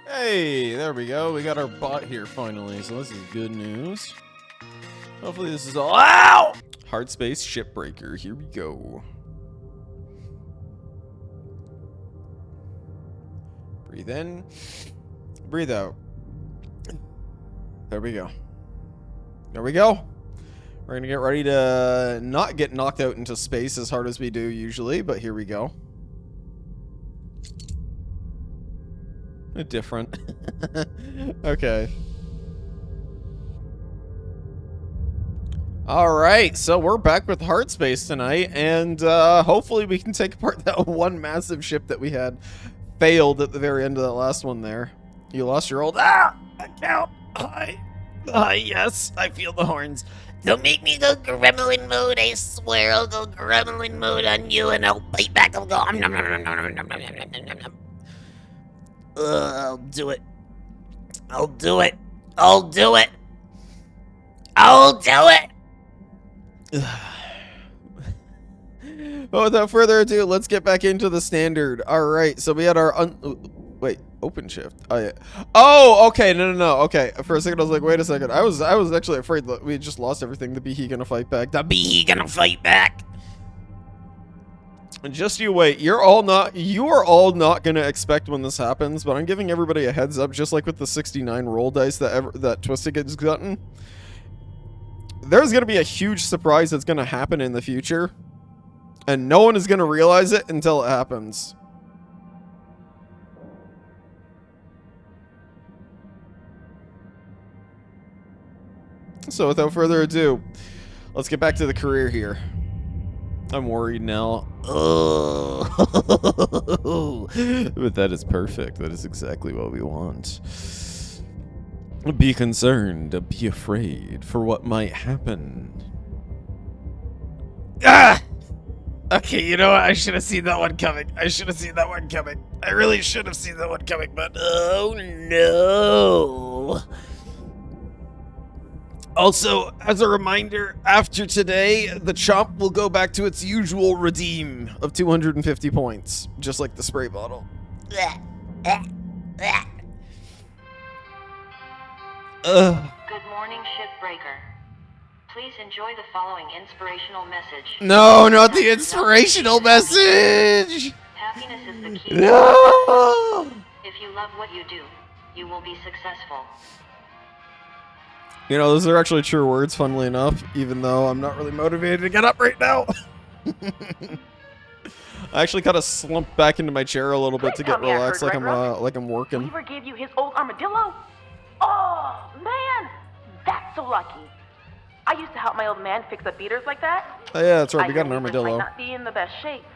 Hey, there we go. We got our bot here finally, so this is good news. Hopefully this is all. Ow! Hardspace Shipbreaker. Here we go. Breathe in. Breathe out. There we go. There we go. We're gonna get ready to not get knocked out into space as hard as we do usually, but here we go. Different. Okay. Alright, so we're back with Hardspace tonight, and hopefully we can take apart that one massive ship that we had failed at the very end of that last one there. You lost your old account. Hi, yes, I feel the horns. Don't make me go gremlin mode, I swear I'll go gremlin mode on you and I'll bite back, I'll go I'll do it. I'll do it. I'll do it. I'll do it. But without further ado, let's get back into the standard. Alright, so we had our wait, open shift. Oh yeah. Oh, okay, no. Okay. For a second I was like, wait a second. I was actually afraid that we had just lost everything. The Be gonna fight back. The Be gonna fight back. And just you wait. You are all not gonna expect when this happens, but I'm giving everybody a heads up, just like with the 69 roll dice that Twisted gets gotten. There's gonna be a huge surprise that's gonna happen in the future. And no one is gonna realize it until it happens. So without further ado, let's get back to the career here. I'm worried now. Oh. But that is perfect. That is exactly what we want. Be concerned, be afraid for what might happen. Ah! Okay, you know what? I should have seen that one coming. I really should have seen that one coming, but oh no. Also, as a reminder, after today, the chomp will go back to its usual redeem of 250 points, just like the spray bottle. Good morning, Shipbreaker. Please enjoy the following inspirational message. No, not the inspirational message! Happiness is the key. No! If you love what you do, you will be successful. You know, those are actually true words, funnily enough, even though I'm not really motivated to get up right now. I actually kind of slumped back into my chair a little bit to get relaxed, like I'm working. Weaver gave you his old armadillo? Oh, man! That's so lucky. I used to help my old man fix up beaters like that. Oh yeah, that's right, we got an Weaver armadillo. might not be in the best shape.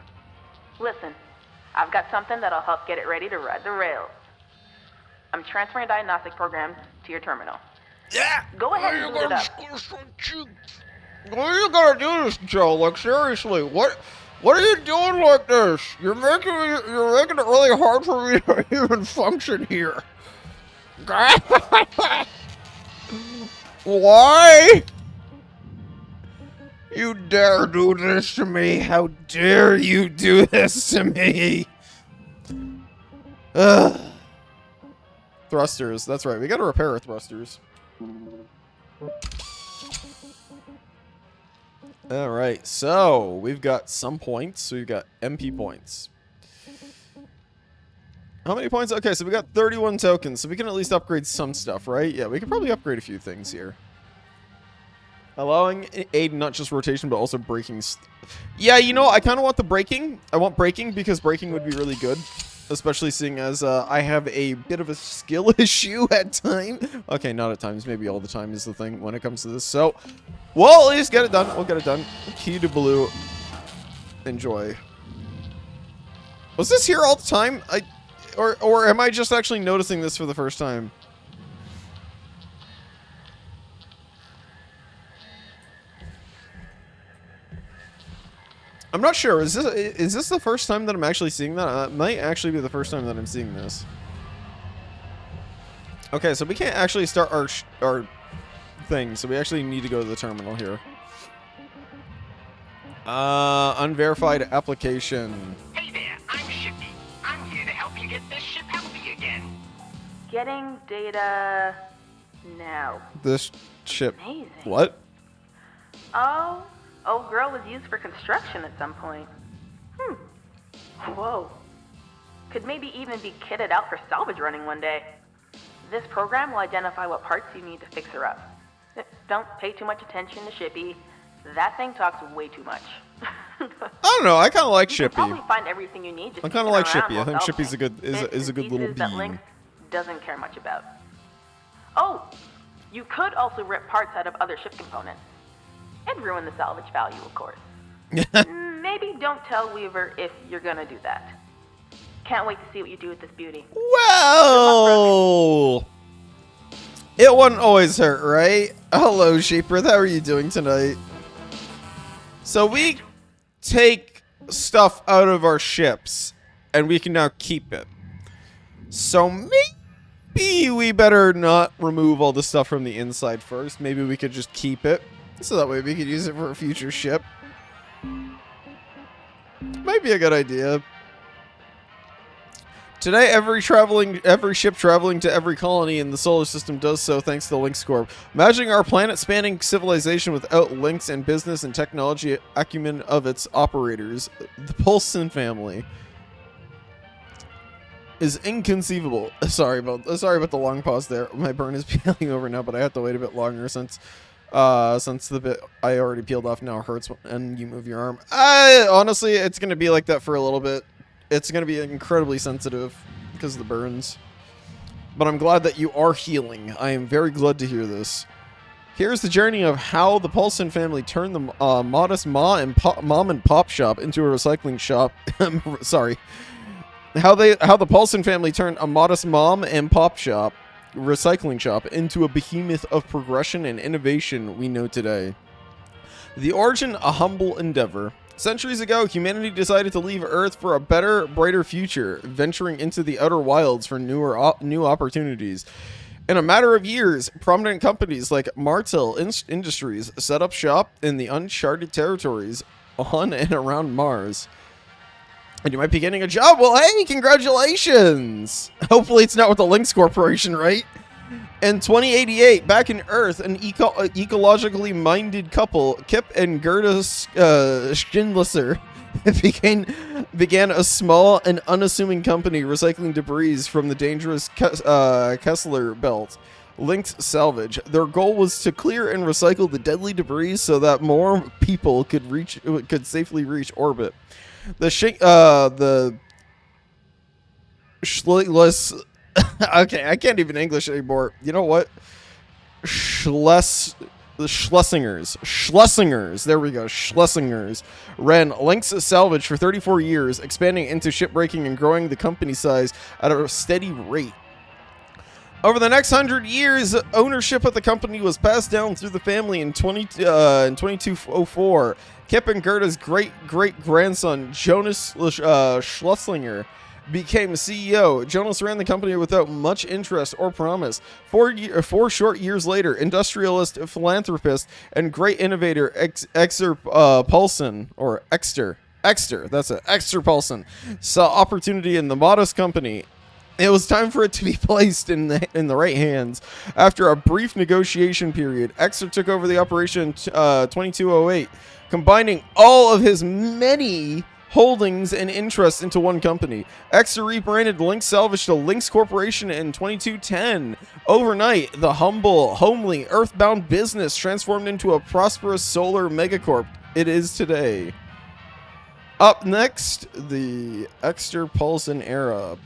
Listen, I've got something that'll help get it ready to ride the rails. I'm transferring diagnostic programs to your terminal. Yeah! Go ahead and boot it up. Why are you gonna do this, Joe? Like, seriously, what are you doing like this? You're making it really hard for me to even function here. Why? You dare do this to me? How dare you do this to me? Thrusters, that's right. We gotta repair our thrusters. Alright, so we've got some points. We've got MP points. How many points? Okay, so we got 31 tokens, so we can at least upgrade some stuff, right? Yeah, we can probably upgrade a few things here. Allowing aid not just rotation, but also braking. Yeah, you know, I kind of want the braking. I want braking because braking would be really good. Especially seeing as I have a bit of a skill issue at times. Okay, not at times. Maybe all the time is the thing when it comes to this. So, we'll at least get it done. We'll get it done. Key to blue. Enjoy. Was this here all the time? Or am I just actually noticing this for the first time? I'm not sure. Is this the first time that I'm actually seeing that? It might actually be the first time that I'm seeing this. Okay, so we can't actually start our thing, so we actually need to go to the terminal here. Unverified application. Hey there, I'm Shippy. I'm here to help you get this ship healthy again. Getting data now. This ship. Amazing. What? Oh, old girl was used for construction at some point. Whoa. Could maybe even be kitted out for salvage running one day. This program will identify what parts you need to fix her up. Don't pay too much attention to Shippy. That thing talks way too much. I don't know. I kind of like You can Shippy. probably find everything you need. Just I kind of kicking like around Shippy. I while think salvaging. Shippy's a good Bits a good and little pieces that being. Lynx doesn't care much about. Oh, you could also rip parts out of other ship components. And ruin the salvage value, of course. Maybe don't tell Weaver if you're gonna do that. Can't wait to see what you do with this beauty. Well, it wouldn't always hurt, right? Hello, Sheeper. How are you doing tonight? So we take stuff out of our ships, and we can now keep it. So maybe we better not remove all the stuff from the inside first. Maybe we could just keep it, so that way we could use it for a future ship. Might be a good idea. Today, every ship traveling to every colony in the solar system does so thanks to the Lynx Corp. Imagining our planet-spanning civilization without Lynx and business and technology acumen of its operators, the Poulsen family, is inconceivable. Sorry about the long pause there. My burn is peeling over now, but I have to wait a bit longer since the bit I already peeled off now hurts and you move your arm. Honestly, it's gonna be like that for a little bit. It's going to be incredibly sensitive because of the burns. But I'm glad that you are healing. I am very glad to hear this. Here's the journey of how the Poulsen family turned the modest mom and pop shop into a recycling shop. Sorry. How the Poulsen family turned a modest mom and pop shop, recycling shop, into a behemoth of progression and innovation we know today. The origin, a humble endeavor. Centuries ago, humanity decided to leave Earth for a better, brighter future, venturing into the outer wilds for new opportunities. In a matter of years, prominent companies like Martel Industries set up shop in the uncharted territories on and around Mars. And you might be getting a job. Well, hey, congratulations! Hopefully it's not with the Lynx Corporation, right? In 2088, back in Earth, an ecologically minded couple, Kip and Gerda Schindlisser, began a small and unassuming company recycling debris from the dangerous Kessler Belt. Lynx Salvage. Their goal was to clear and recycle the deadly debris so that more people could safely reach orbit. Okay, I can't even English anymore. You know what? The Schlesingers, there we go, Schlesingers, ran Lynx Salvage for 34 years, expanding into shipbreaking and growing the company size at a steady rate. Over the next 100 years, ownership of the company was passed down through the family in 2204. Kip and Gerda's great-great-grandson, Jonas Schlesinger, became CEO. Jonas ran the company without much interest or promise. 4 short years later, industrialist, philanthropist, and great innovator Exter Poulsen, or Exter, that's it, Exter Poulsen, saw opportunity in the modest company. It was time for it to be placed in the right hands. After a brief negotiation period, Exter took over the operation in 2208, combining all of his many holdings and interests into one company. Exter rebranded Lynx Salvage to Lynx Corporation in 2210. Overnight, the humble, homely, earthbound business transformed into a prosperous solar megacorp it is today. Up next, the Exter Poulsen era.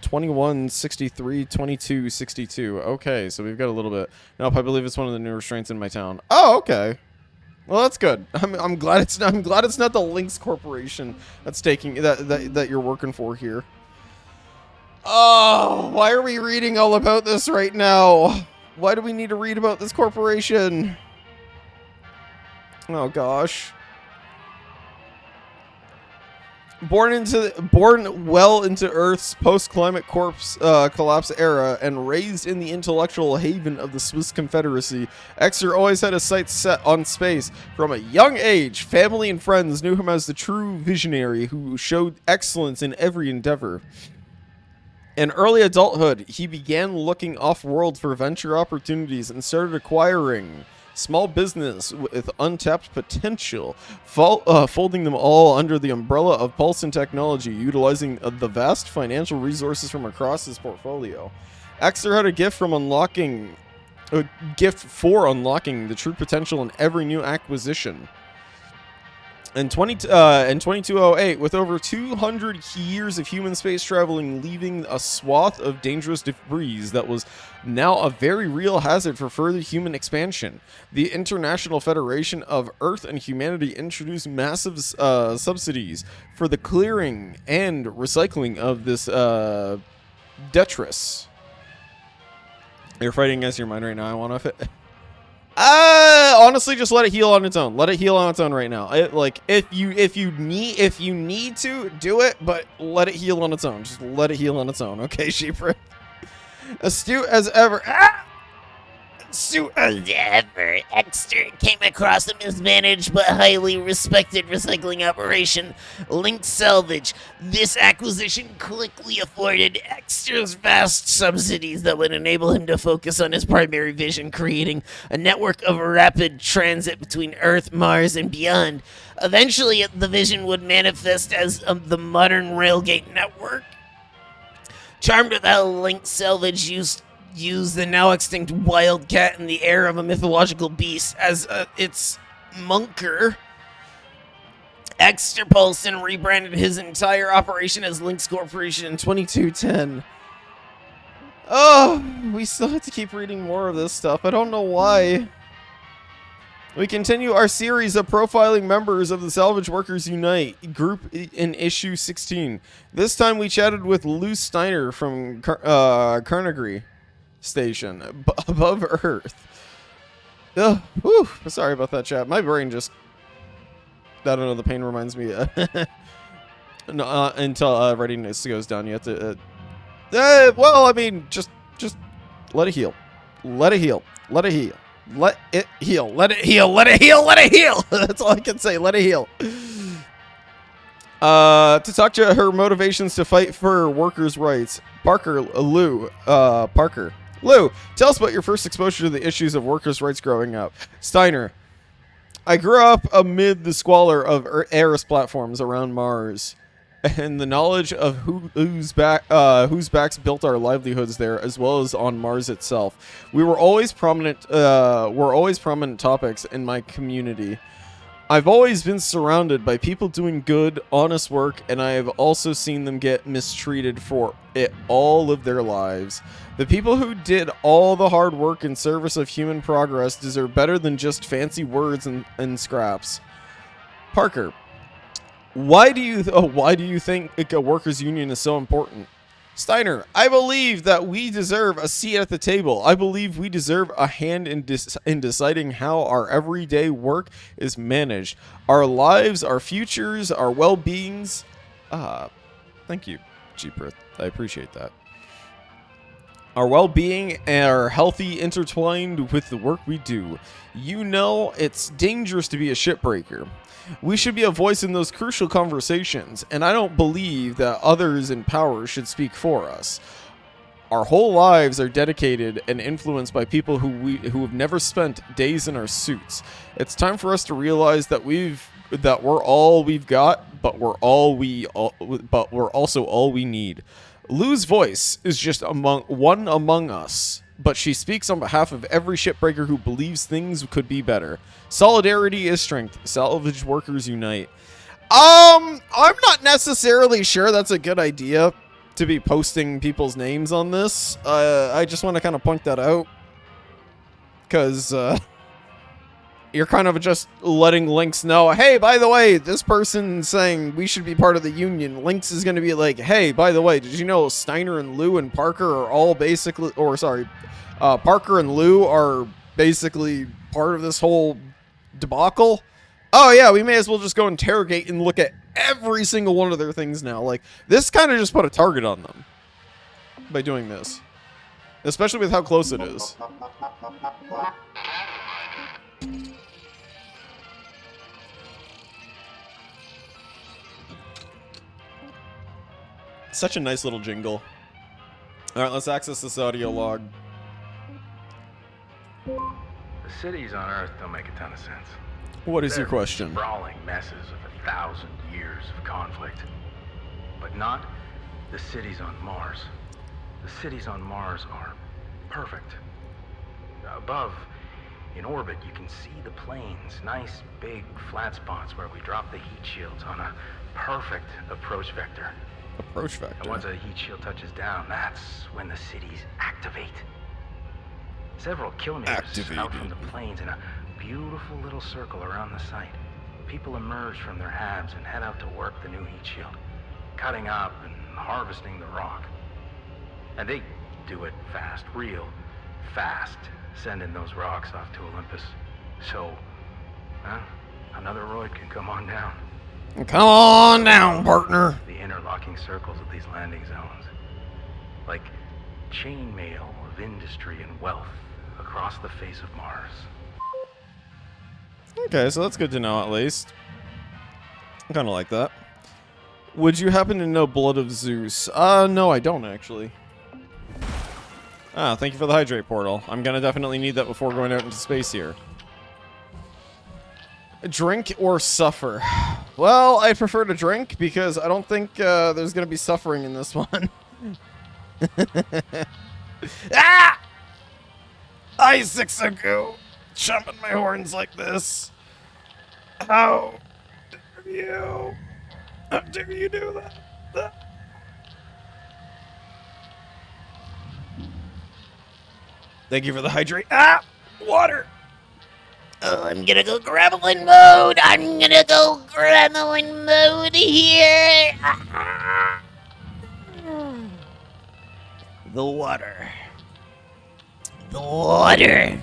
2163, 2262. Okay, so we've got a little bit. Nope, I believe it's one of the newer strains in my town. Oh, okay. Well, that's good. I'm glad it's not the Lynx Corporation that's taking that you're working for here. Oh, why are we reading all about this right now? Why do we need to read about this corporation? Oh gosh. Born well into Earth's post-climate collapse era and raised in the intellectual haven of the Swiss Confederacy, Exter always had his sights set on space. From a young age, family and friends knew him as the true visionary who showed excellence in every endeavor. In early adulthood, he began looking off-world for venture opportunities and started acquiring small business with untapped potential, folding them all under the umbrella of Paulson Technology, utilizing the vast financial resources from across his portfolio. Exeter had a gift for unlocking the true potential in every new acquisition. In 2208, with over 200 years of human space traveling leaving a swath of dangerous debris that was now a very real hazard for further human expansion, the International Federation of Earth and Humanity introduced massive subsidies for the clearing and recycling of this detritus. You're fighting against your mind right now. I want to. Honestly, just let it heal on its own. Let it heal on its own right now. If you need to do it, but let it heal on its own. Just let it heal on its own. Okay, Sheepra. Astute as ever. Astute as ever, Exeter came across a mismanaged but highly respected recycling operation, Linked Salvage. This acquisition quickly afforded Exeter's vast subsidies that would enable him to focus on his primary vision, creating a network of rapid transit between Earth, Mars, and beyond. Eventually, the vision would manifest as the modern railgate network. Charmed with how Linked Salvage use the now extinct wildcat in the air of a mythological beast as its munker, Exeter Paulson rebranded his entire operation as Lynx Corporation in 2210. Oh, we still have to keep reading more of this stuff. I don't know why. We continue our series of profiling members of the Salvage Workers Unite group in issue 16. This time we chatted with Lou Steiner from Carnegie Station above Earth. Whew, sorry about that, chat. My brain just, I don't know, the pain reminds me until readiness goes down. You have to well, I mean, just let it heal. Let it heal. Let it heal. Let it heal. Let it heal. Let it heal. Let it heal. That's all I can say. Let it heal. To talk to her motivations to fight for workers' rights, Lou, tell us about your first exposure to the issues of workers' rights growing up. Steiner, I grew up amid the squalor of Eris platforms around Mars, and the knowledge of whose backs built our livelihoods there, as well as on Mars itself. Were always prominent topics in my community. I've always been surrounded by people doing good, honest work, and I have also seen them get mistreated for it all of their lives. The people who did all the hard work in service of human progress deserve better than just fancy words and scraps. Parker, why do you think a workers' union is so important? Steiner, I believe that we deserve a seat at the table. I believe we deserve a hand in deciding how our everyday work is managed. Our lives, our futures, our well-beings. Thank you, Jeepers. I appreciate that. Our well-being are healthy, intertwined with the work we do. You know, it's dangerous to be a shipbreaker. We should be a voice in those crucial conversations, and I don't believe that others in power should speak for us. Our whole lives are dedicated and influenced by people who have never spent days in our suits. It's time for us to realize that we're all we've got, but we're also all we need. Lou's voice is just one among us, but she speaks on behalf of every shipbreaker who believes things could be better. Solidarity is strength. Salvage Workers Unite. I'm not necessarily sure that's a good idea to be posting people's names on this. I just want to kind of point that out, because you're kind of just letting Lynx know, hey, by the way, this person saying we should be part of the union. Lynx is going to be like, hey, by the way, did you know Steiner and Lou and Parker are all basically, Parker and Lou are basically part of this whole debacle? Oh yeah, we may as well just go interrogate and look at every single one of their things now. Like, this kind of just put a target on them by doing this, especially with how close it is. Such a nice little jingle. Alright, let's access this audio log. The cities on Earth don't make a ton of sense. What is your They're question? Sprawling messes of 1,000 years of conflict. But not the cities on Mars. The cities on Mars are perfect. Above, in orbit, you can see the plains, nice big flat spots where we drop the heat shields on a perfect approach vector. Approach And vector. once a heat shield touches down, that's when the cities activate. Several kilometers out from the plains in a beautiful little circle around the site, people emerge from their habs and head out to work the new heat shield, cutting up and harvesting the rock. And they do it fast, real fast, sending those rocks off to Olympus. So, another Royd can come on down. Come on down, partner. The interlocking circles of these landing zones, like chainmail of industry and wealth across the face of Mars. Okay, so that's good to know at least. I kind of like that. Would you happen to know Blood of Zeus? No, I don't actually. Ah, thank you for the hydrate portal. I'm gonna definitely need that before going out into space here. Drink or suffer? Well, I prefer to drink because I don't think there's gonna be suffering in this one. Ah! Isaac-saku! Chomping my horns like this. How dare you? How dare you do that? Thank you for the hydrate. Ah! Water! Oh, I'm gonna go gremlin mode. I'm gonna go gremlin mode here. The water. The water.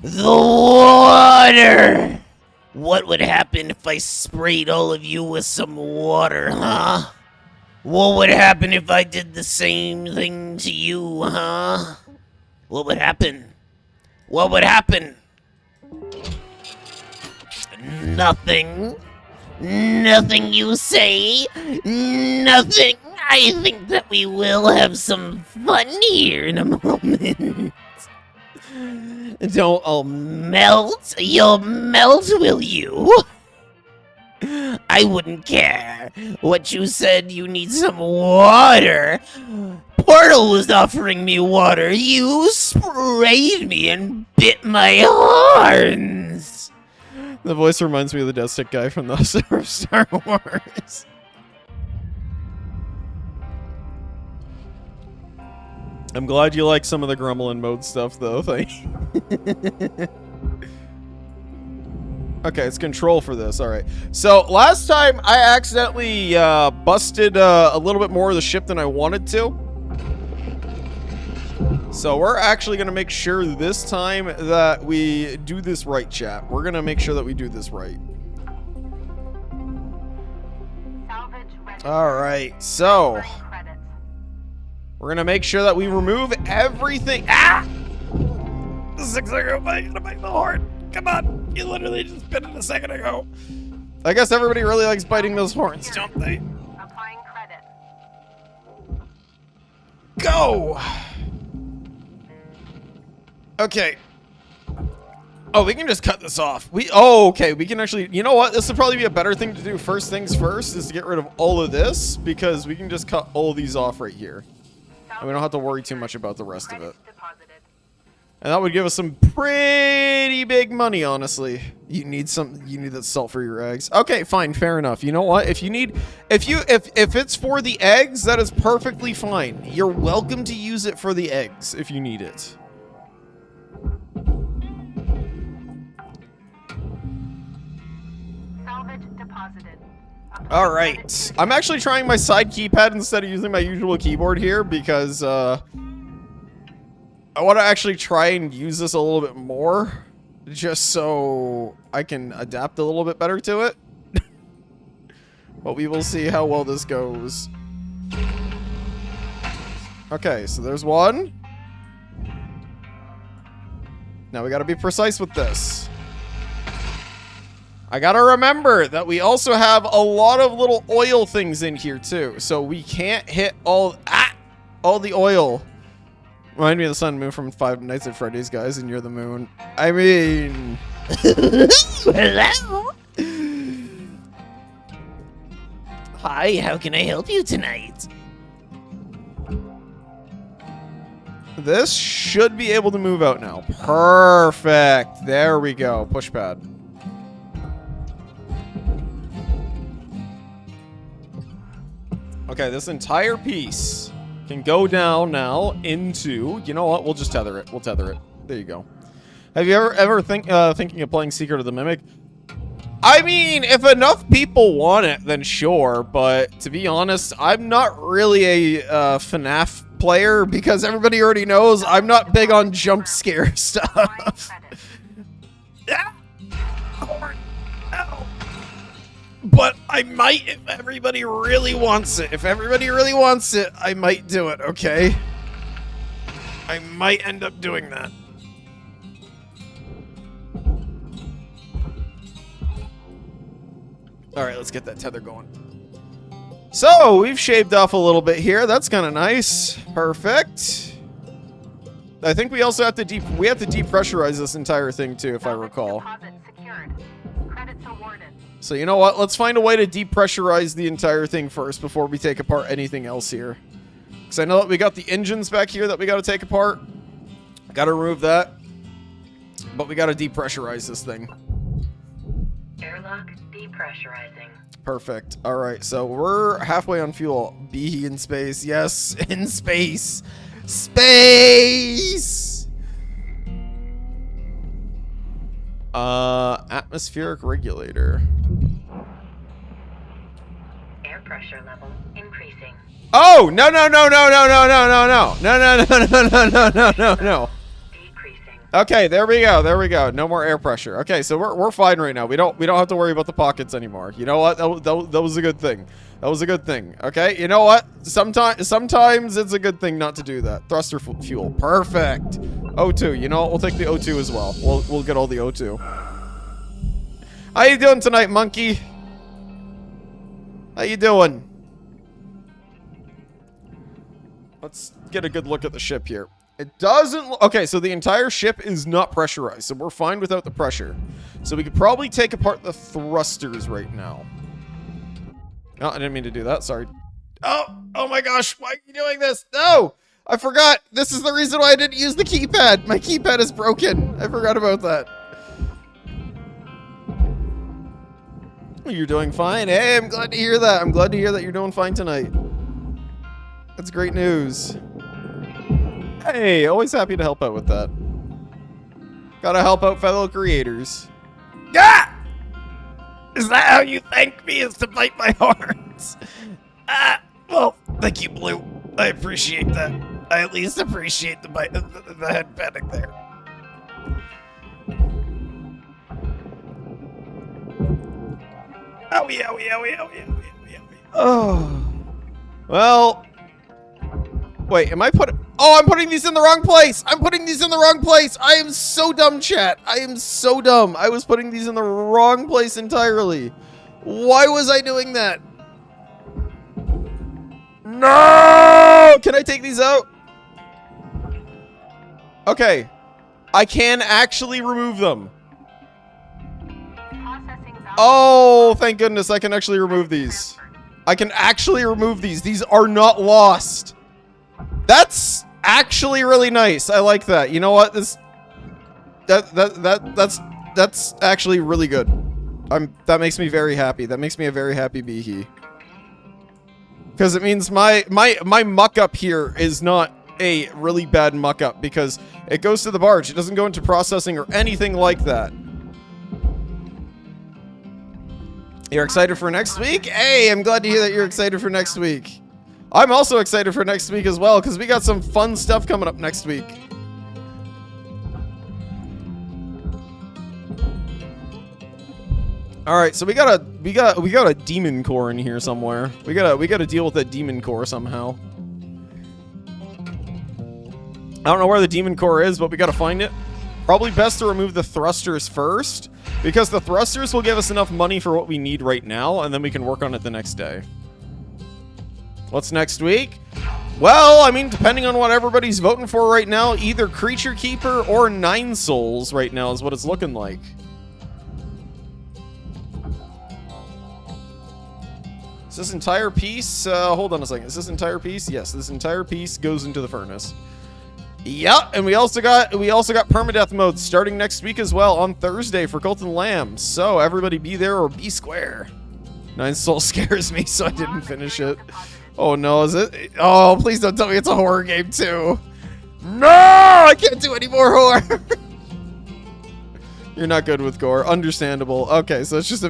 The water. What would happen if I sprayed all of you with some water, huh? What would happen if I did the same thing to you, huh? What would happen? What would happen? Nothing. Nothing, you say? Nothing. I think that we will have some fun here in a moment. Don't all melt? You'll melt, will you? I wouldn't care. What you said, you need some water. Portal was offering me water. You sprayed me and bit my horns. The voice reminds me of the Death Stick guy from the Star Wars. I'm glad you like some of the gremlin mode stuff, though. Thank you. Okay, it's control for this. All right. So last time I accidentally busted a little bit more of the ship than I wanted to. So we're actually going to make sure this time that we do this right, chat. We're going to make sure that we do this right. Salvage ready. All right. So Credits. we're going to make sure that we remove everything. Ah! 6 ago, I gotta bite the horn. Come on. You literally just bit it a second ago. I guess everybody really likes biting those horns, don't they? Applying credit. Go! Okay. Oh, we can just cut this off. Okay. We can actually, you know what? This would probably be a better thing to do. First things first is to get rid of all of this because we can just cut all of these off right here. And we don't have to worry too much about the rest of it. Deposited. And that would give us some pretty big money, honestly. You need that salt for your eggs. Okay, fine, fair enough. You know what? If it's for the eggs, that is perfectly fine. You're welcome to use it for the eggs if you need it. Salvage deposited. All right. I'm actually trying my side keypad instead of using my usual keyboard here because I want to actually try and use this a little bit more just so I can adapt a little bit better to it. But we will see how well this goes. Okay, so there's one. Now we got to be precise with this. I gotta remember that we also have a lot of little oil things in here too, so we can't hit all All the oil. Remind me of the sun and moon from Five Nights at Freddy's, guys, and you're the moon. I mean... Hello? Hi, how can I help you tonight? This should be able to move out now. Perfect. There we go. Push pad. Okay, this entire piece can go down now into... You know what? We'll just tether it. We'll tether it. There you go. Have you ever thinking of playing Secret of the Mimic? I mean, if enough people want it, then sure. But to be honest, I'm not really a FNAF player because everybody already knows I'm not big on jump scare stuff. But I might if everybody really wants it. If everybody really wants it, I might do it, okay? I might end up doing that. Alright, let's get that tether going. So, we've shaved off a little bit here. That's kind of nice. Perfect. I think we also have to depressurize this entire thing too, if I recall. Deposit secured. Credits awarded. So you know what? Let's find a way to depressurize the entire thing first before we take apart anything else here. Because I know that we got the engines back here that we got to take apart. Got to remove that. But we got to depressurize this thing. Airlock depressurizing. Perfect. All right, so we're halfway on fuel. Be in space. Yes, in space. Space! Atmospheric regulator. Air pressure level increasing. Oh, no, no, no, no, no, no, no, no, no. No, no, no, no, no, no, no, no, no. Decreasing. Okay, there we go. There we go. No more air pressure. Okay, so we're fine right now. We don't have to worry about the pockets anymore. You know what? That was a good thing. That was a good thing. Okay, you know what? Sometimes it's a good thing not to do that. Thruster fuel. Perfect. O2. You know what? We'll take the O2 as well. We'll get all the O2. How you doing tonight, monkey? How you doing? Let's get a good look at the ship here. It doesn't... Okay, so the entire ship is not pressurized, so we're fine without the pressure. So we could probably take apart the thrusters right now. Oh, I didn't mean to do that. Sorry. Oh my gosh. Why are you doing this? No! I forgot. This is the reason why I didn't use the keypad. My keypad is broken. I forgot about that. You're doing fine. Hey, I'm glad to hear that. I'm glad to hear that you're doing fine tonight. That's great news. Hey, always happy to help out with that. Gotta help out fellow creators. Ah! Is that how you thank me, is to bite my horns? Ah, well, thank you, Blue. I appreciate that. I at least appreciate the bite, the head petting there. Owie, owie, owie, owie, owie, owie, owie. Oh. Well. Wait, am I putting... Oh, I'm putting these in the wrong place. I'm putting these in the wrong place. I am so dumb, chat. I am so dumb. I was putting these in the wrong place entirely. Why was I doing that? No! Can I take these out? Okay. I can actually remove them. Processing value. Oh, thank goodness. I can actually remove these. I can actually remove these. These are not lost. That's actually really nice. I like that. You know what? That's actually really good. That makes me very happy. That makes me a very happy beehee. Because it means my muck up here is not a really bad muck up because it goes to the barge. It doesn't go into processing or anything like that. You're excited for next week? Hey, I'm glad to hear that you're excited for next week. I'm also excited for next week as well because we got some fun stuff coming up next week. All right, so we got a demon core in here somewhere. We gotta deal with that demon core somehow. I don't know where the demon core is, but we gotta find it. Probably best to remove the thrusters first because the thrusters will give us enough money for what we need right now, and then we can work on it the next day. What's next week? Well, I mean, depending on what everybody's voting for right now, either Creature Keeper or 9 Souls right now is what it's looking like. Is this entire piece, hold on a second, is this entire piece? Yes, this entire piece goes into the furnace. Yep, and we also got permadeath mode starting next week as well on Thursday for Cult and Lamb. So everybody be there or be square. 9 Souls scares me, so I didn't finish it. Oh no, is it? Oh, please don't tell me it's a horror game too. No, I can't do any more horror. You're not good with gore. Understandable. Okay, so it's just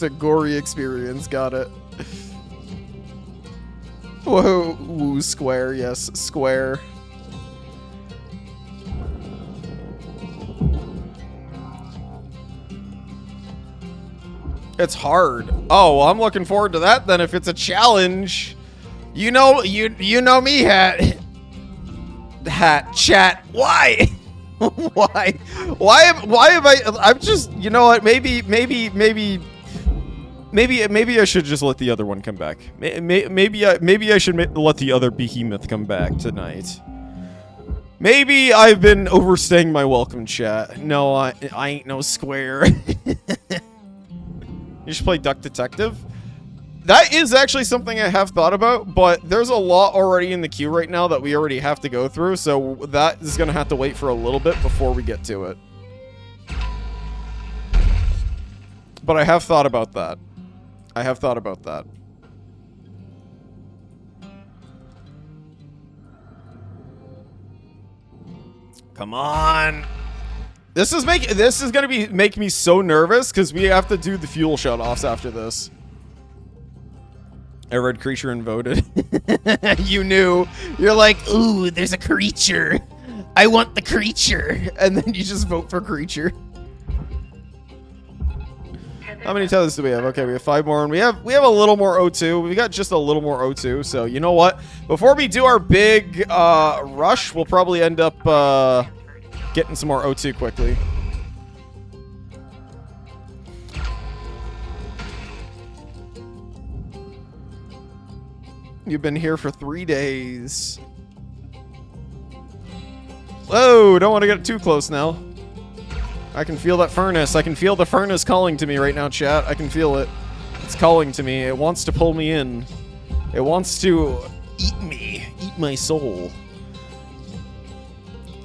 a gory experience. Got it. Whoa, ooh, square. Yes, square. It's hard. Oh, well, I'm looking forward to that then. If it's a challenge, you know me, chat. Why? Why am I? I'm just, you know what? Maybe I should just let the other one come back. Maybe I should let the other behemoth come back tonight. Maybe I've been overstaying my welcome, chat. No, I ain't no square. You should play Duck Detective. That is actually something I have thought about, but there's a lot already in the queue right now that we already have to go through, so that is going to have to wait for a little bit before we get to it. But I have thought about that. I have thought about that. Come on. This is gonna make me so nervous because we have to do the fuel shutoffs after this. I read creature and voted. You knew. You're like, ooh, there's a creature. I want the creature. And then you just vote for creature. How many tethers do we have? Okay, we have 5 more, and we have a little more O2. We got just a little more O2. So you know what? Before we do our big rush, we'll probably end up getting some more O2 quickly. You've been here for 3 days. Whoa, don't want to get too close now. I can feel that furnace. I can feel the furnace calling to me right now, chat. I can feel it. It's calling to me. It wants to pull me in. It wants to eat me. Eat my soul.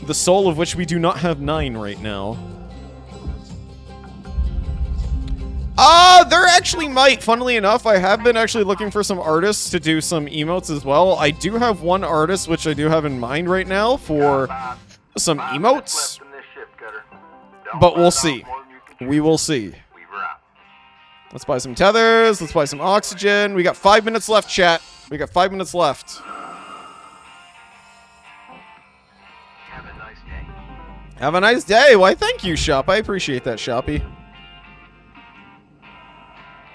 The soul of which we do not have 9 right now. There actually might. Funnily enough, I have been actually looking for some artists to do some emotes as well. I do have one artist which I do have in mind right now for some emotes. But we'll see. We will see. Let's buy some tethers. Let's buy some oxygen. We got 5 minutes left, chat. We got 5 minutes left. Have a nice day. Have a nice day. Why, thank you, Shop. I appreciate that, Shoppy.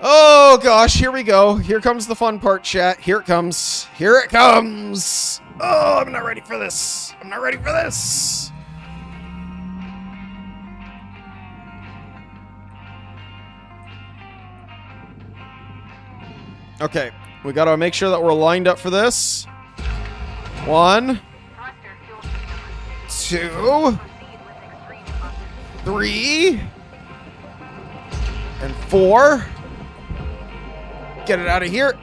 Oh, gosh. Here we go. Here comes the fun part, chat. Here it comes. Here it comes. Oh, I'm not ready for this. I'm not ready for this. Okay. We got to make sure that we're lined up for this. 1, 2, 3, and 4. Get it out of here.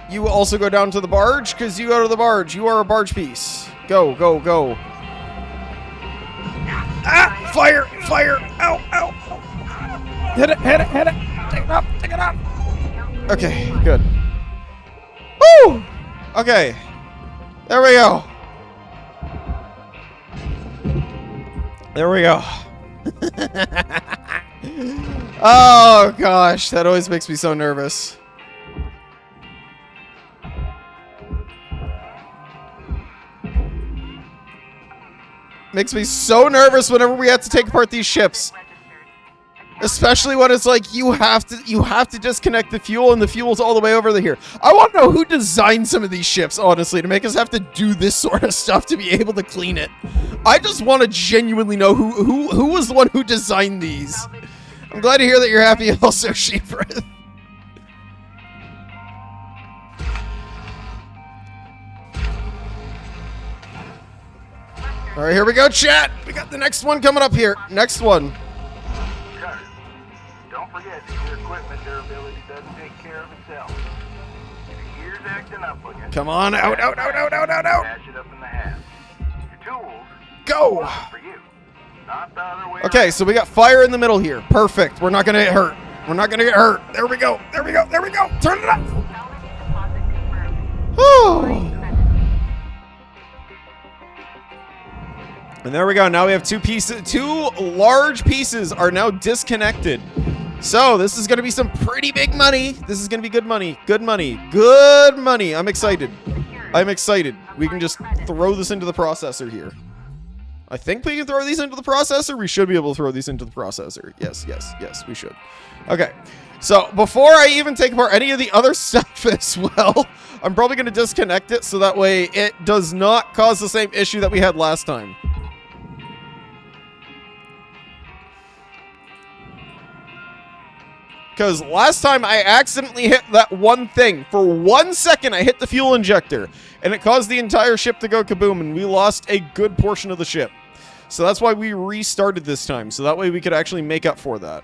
You also go down to the barge, because you go to the barge. You are a barge piece. Go, go, go. Ah! Fire! Fire! Ow! Ow! Hit it! Hit it! Hit it! Take it up! Take it up! Okay, good. Woo! Okay. There we go. There we go. Oh, gosh. That always makes me so nervous. Makes me so nervous whenever we have to take apart these ships. Especially when it's like you have to disconnect the fuel and the fuel's all the way over here. I want to know who designed some of these ships, honestly, to make us have to do this sort of stuff to be able to clean it. I just want to genuinely know who was the one who designed these. I'm glad to hear that you're happy also, Sheeprith. All right, here we go, chat. We got the next one coming up here. Next one. Cutter, don't forget that your equipment durability doesn't take care of itself. If your gear's acting up again, Come on, out. dash it up in the half. Your tools, Go. for you, not the other way Okay, so we got fire in the middle here. Perfect. We're not gonna get hurt. We're not gonna get hurt. There we go. There we go. There we go. Turn it up. Salvage deposit confirmed. Whew. And there we go. Now we have two pieces. Two large pieces are now disconnected. So this is going to be some pretty big money. This is going to be good money. Good money. Good money. I'm excited. I'm excited. We can just throw this into the processor here. I think we can throw these into the processor. We should be able to throw these into the processor. Yes, yes, yes, we should. Okay. So before I even take apart any of the other stuff as well, I'm probably going to disconnect it so that way it does not cause the same issue that we had last time. Because last time I accidentally hit that one thing. For 1 second, I hit the fuel injector. And it caused the entire ship to go kaboom. And we lost a good portion of the ship. So that's why we restarted this time. So that way we could actually make up for that.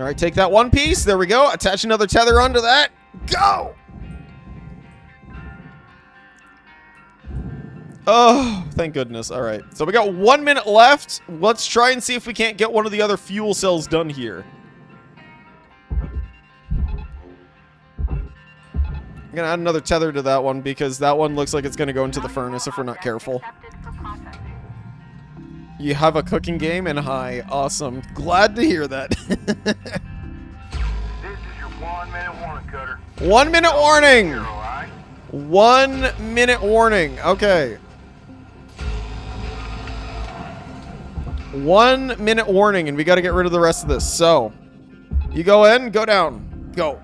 Alright, take that one piece. There we go. Attach another tether onto that. Go! Oh, thank goodness. All right. So we got 1 minute left. Let's try and see if we can't get one of the other fuel cells done here. I'm going to add another tether to that one because that one looks like it's going to go into the furnace if we're not careful. Accepted for processing. You have a cooking game and hi. Awesome. Glad to hear that. This is your 1 minute warning, Cutter. 1 minute warning. Here, all right? 1 minute warning. Okay. 1 minute warning, and we got to get rid of the rest of this. So, you go in, go down, go.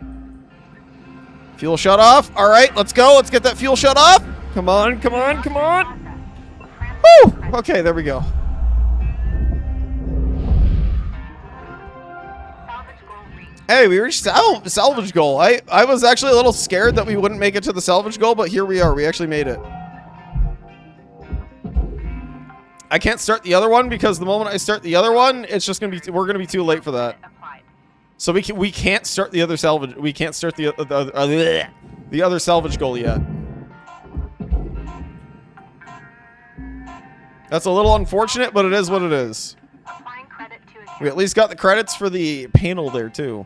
Fuel shut off. All right, let's go. Let's get that fuel shut off. Come on, come on, come on. Woo! Okay, there we go. Salvage goal reached. Hey, we reached salvage goal. I was actually a little scared that we wouldn't make it to the salvage goal, but here we are. We actually made it. I can't start the other one because the moment I start the other one, it's just gonna be we're gonna be too late for that. Applied. So we can't start the other salvage. We can't start the other salvage goal yet. That's a little unfortunate, but it is what it is. Applying credit to account. We at least got the credits for the panel there too.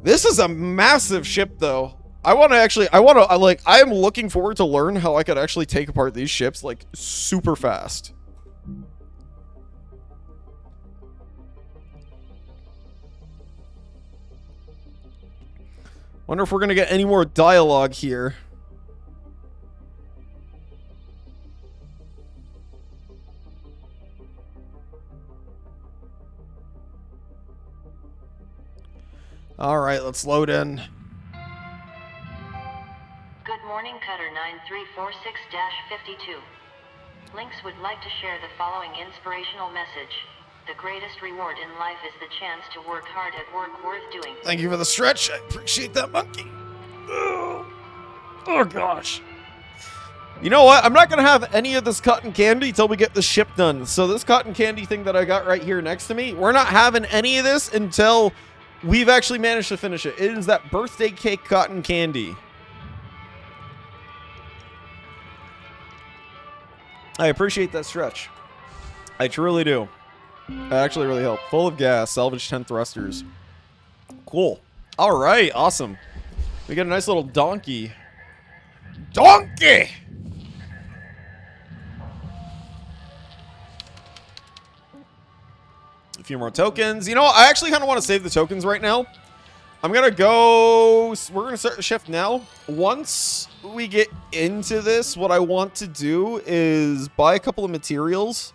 This is a massive ship, though. I am looking forward to learn how I could actually take apart these ships, like, super fast. Wonder if we're gonna get any more dialogue here. Alright, let's load in. Good morning, Cutter 9346-52. Lynx would like to share the following inspirational message. The greatest reward in life is the chance to work hard at work worth doing. Thank you for the stretch. I appreciate that, monkey. Oh gosh. You know what? I'm not going to have any of this cotton candy till we get the ship done. So this cotton candy thing that I got right here next to me, we're not having any of this until we've actually managed to finish it. It is that birthday cake cotton candy. I appreciate that stretch. I truly do. It actually really helped. Full of gas. Salvage 10 thrusters. Cool. All right. Awesome. We got a nice little donkey. Donkey! A few more tokens. You know what? I actually kind of want to save the tokens right now. I'm going to go... We're going to start the shift now. Once we get into this, what I want to do is buy a couple of materials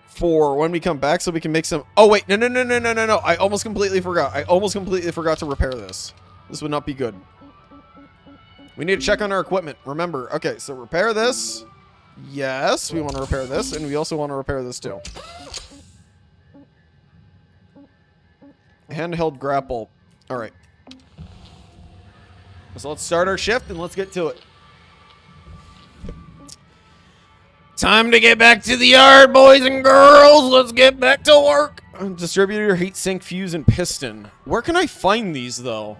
for when we come back so we can make some... Oh, wait. No. I almost completely forgot. I almost completely forgot to repair this. This would not be good. We need to check on our equipment. Remember. Okay, so repair this. Yes, we want to repair this. And we also want to repair this too. Handheld grapple. All right. So let's start our shift and let's get to it. Time to get back to the yard, boys and girls. Let's get back to work. Distributor, heat sink, fuse, and piston. Where can I find these, though?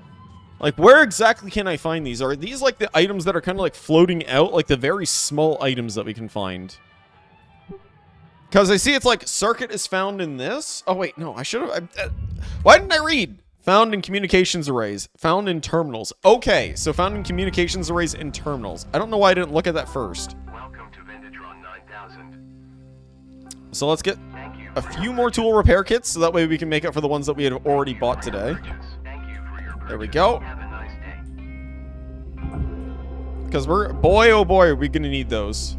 Like, where exactly can I find these? Are these, like, the items that are kind of, like, floating out? Like, the very small items that we can find? Because I see it's, like, circuit is found in this. Oh, wait, no, I should have... why didn't I read? Found in communications arrays. Found in terminals. Okay, so found in communications arrays and terminals. I don't know why I didn't look at that first. Welcome to Vendatron 9000. So let's get Thank you a few more tool repair kits, so that way we can make up for the ones that we had already bought today. Thank you for your There we go. Have a nice day. Because we're... boy, oh boy, are we going to need those.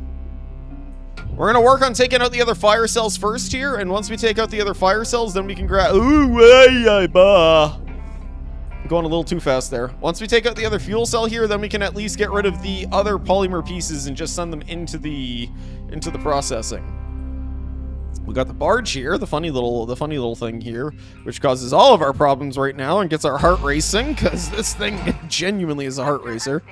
We're going to work on taking out the other fire cells first here, and once we take out the other fire cells, then we can grab... Ooh, I'm going a little too fast there. Once we take out the other fuel cell here, then we can at least get rid of the other polymer pieces and just send them into the processing. We got the barge here, the funny little thing here, which causes all of our problems right now and gets our heart racing, because this thing genuinely is a heart racer.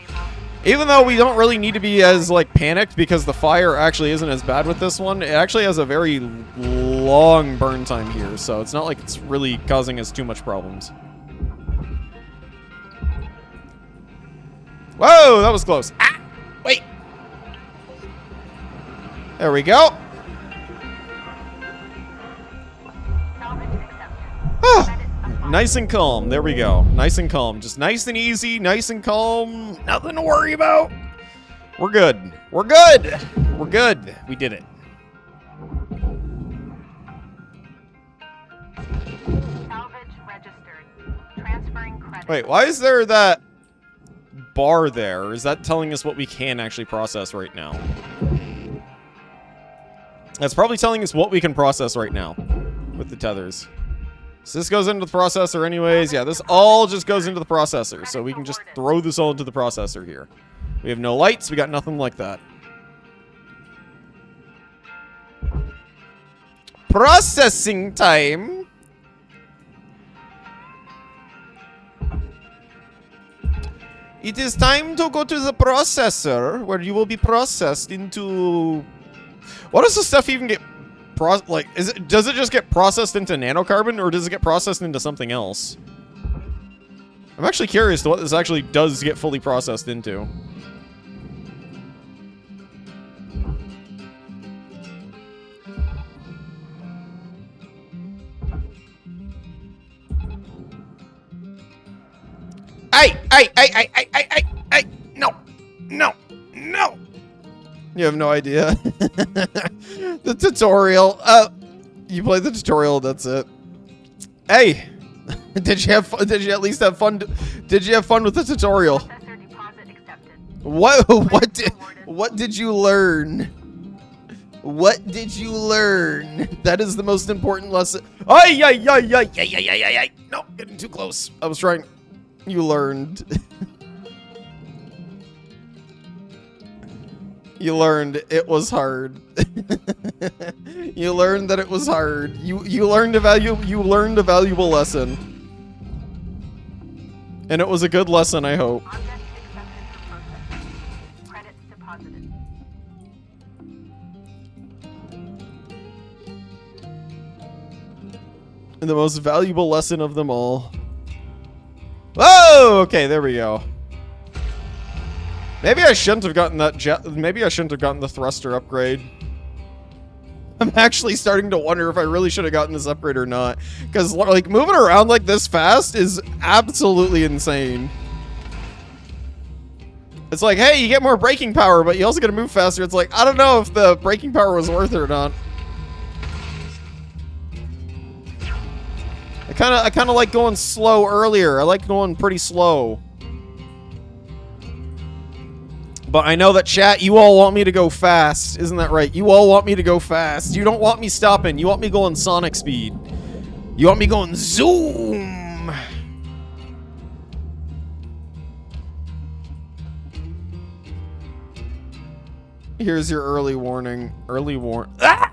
Even though we don't really need to be as, like, panicked because the fire actually isn't as bad with this one, it actually has a very long burn time here, so it's not like it's really causing us too much problems. Whoa, that was close. Ah, wait. There we go. Salvage accepted. Ah, nice and calm. There we go. Nice and calm. Just nice and easy, nice and calm. Nothing to worry about. We're good. We're good. We're good. We did it. Salvage registered. Transferring credit. Wait, why is there that bar there? Is that telling us what we can actually process right now? That's probably telling us what we can process right now with the tethers. So this goes into the processor anyways. Yeah, this all just goes into the processor. So we can just throw this all into the processor here. We have no lights. We got nothing like that. Processing time. It is time to go to the processor, where you will be processed into... What does this stuff even get... does it just get processed into nanocarbon, or does it get processed into something else? I'm actually curious to what this actually does get fully processed into. No. You have no idea. The tutorial. You play the tutorial, that's it. Hey, did you at least have fun? Did you have fun with the tutorial? Processor deposit accepted. What did you learn? What did you learn? That is the most important lesson. Ay. No, getting too close. I was trying. You learned. You learned it was hard. You learned that it was hard. You learned a valuable lesson. And it was a good lesson, I hope. Object accepted for processing. Credits deposited. And the most valuable lesson of them all. Whoa! Okay, there we go. Maybe I shouldn't have gotten that maybe I shouldn't have gotten the thruster upgrade. I'm actually starting to wonder if I really should have gotten this upgrade or not. Because, like, moving around like this fast is absolutely insane. It's like, hey, you get more braking power, but you also get to move faster. It's like, I don't know if the braking power was worth it or not. I kind of like going slow earlier. I like going pretty slow. But I know that, chat, you all want me to go fast. Isn't that right? You all want me to go fast. You don't want me stopping. You want me going Sonic speed. You want me going zoom. Here's your early warning. Ah!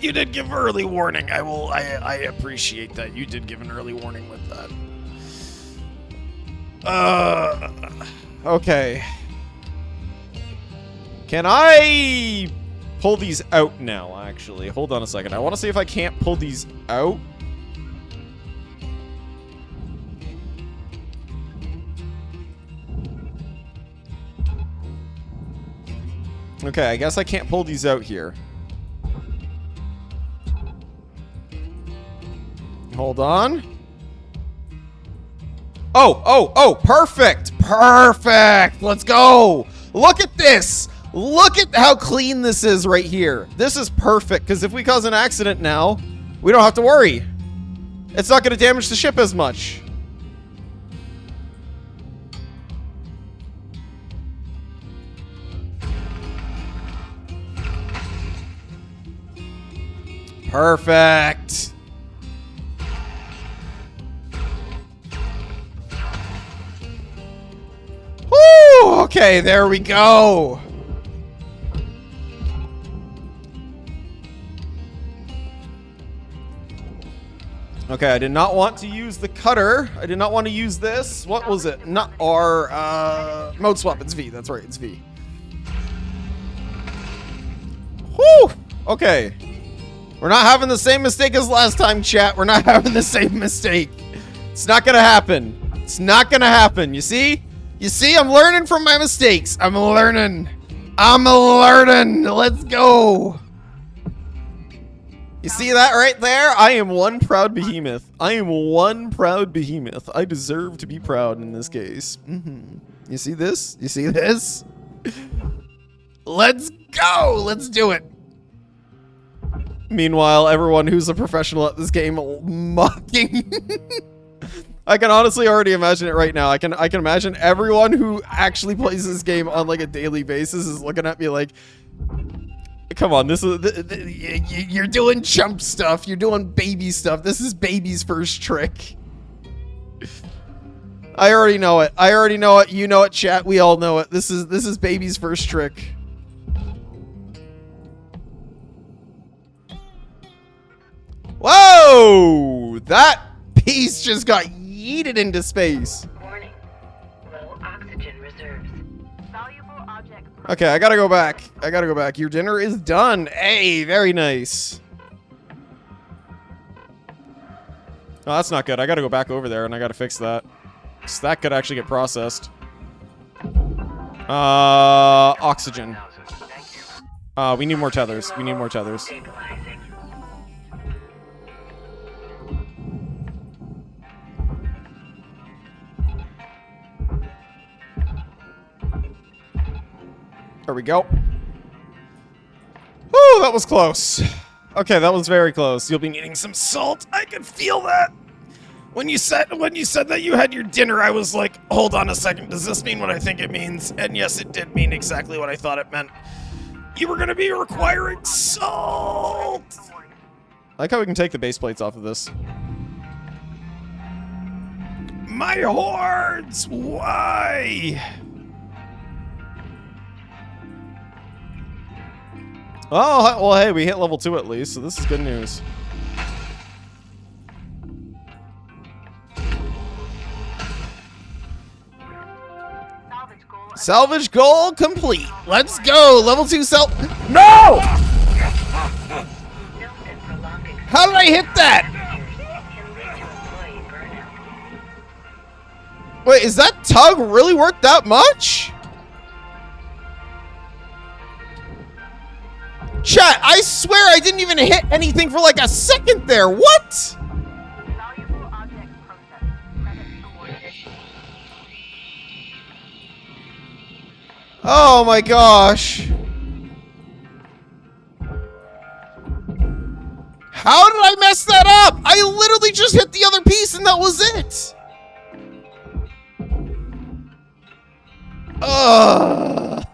You did give early warning. I appreciate that. You did give an early warning with that. Okay. Can I pull these out now, actually? Hold on a second. I want to see if I can't pull these out. Okay, I guess I can't pull these out here. Hold on. Oh, perfect. Perfect. Let's go. Look at this. Look at how clean this is right here. This is perfect, because if we cause an accident now, we don't have to worry. It's not going to damage the ship as much. Perfect. Woo! Okay, there we go. Okay, I did not want to use the cutter. I did not want to use this. What was it? Not R, mode swap. It's V. That's right. It's V. Whew! Okay. We're not having the same mistake as last time, chat. We're not having the same mistake. It's not gonna happen. It's not gonna happen. You see? You see? I'm learning from my mistakes. I'm learning. I'm learning. Let's go. You see that right there? I am one proud behemoth. I am one proud behemoth. I deserve to be proud in this case. You see this? You see this? Let's go. Let's do it. Meanwhile, everyone who's a professional at this game mocking. I can honestly already imagine it right now. I can imagine everyone who actually plays this game on like a daily basis is looking at me like, come on, this is you're doing chump stuff. You're doing baby stuff. This is baby's first trick. I already know it. I already know it. You know it, chat. We all know it. This is baby's first trick. Whoa! That piece just got yeeted into space. Warning. Low oxygen reserves. Valuable object. Okay, I gotta go back. I gotta go back. Your dinner is done. Hey, very nice. Oh, that's not good. I gotta go back over there and I gotta fix that. So that could actually get processed. Oxygen. We need more tethers. We need more tethers. Stabilizing. There we go. Woo, that was close. Okay, that was very close. You'll be needing some salt. I can feel that. When you said that you had your dinner, I was like, hold on a second. Does this mean what I think it means? And yes, it did mean exactly what I thought it meant. You were going to be requiring salt. I like how we can take the base plates off of this. My hordes! Why? Oh, well, hey, we hit level 2 at least, so this is good news. Salvage goal complete. Let's go. Level 2 No! How did I hit that? Wait, is that tug really worth that much? Chat, I swear I didn't even hit anything for like a second there. What? Valuable object processed. Credit awarded. Oh my gosh. How did I mess that up? I literally just hit the other piece and that was it. Oh,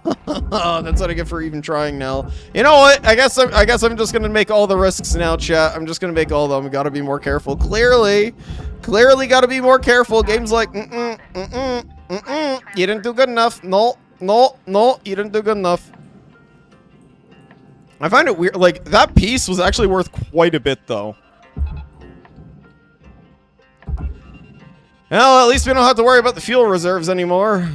that's what I get for even trying now. You know what? I guess I'm just gonna make all the risks now, chat. I'm just gonna make all of them. We gotta be more careful. Clearly gotta be more careful. Games like, you didn't do good enough. No, you didn't do good enough. I find it weird. Like, that piece was actually worth quite a bit, though. Well, at least we don't have to worry about the fuel reserves anymore.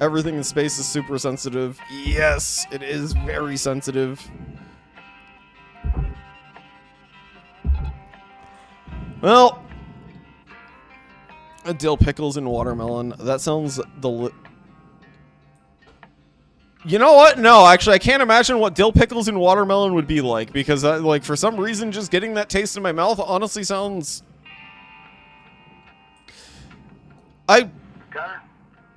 Everything in space is super sensitive. Yes, it is very sensitive. Well, dill pickles and watermelon. That sounds You know what? No, actually, I can't imagine what dill pickles and watermelon would be like, because, like, for some reason, just getting that taste in my mouth honestly sounds... Connor,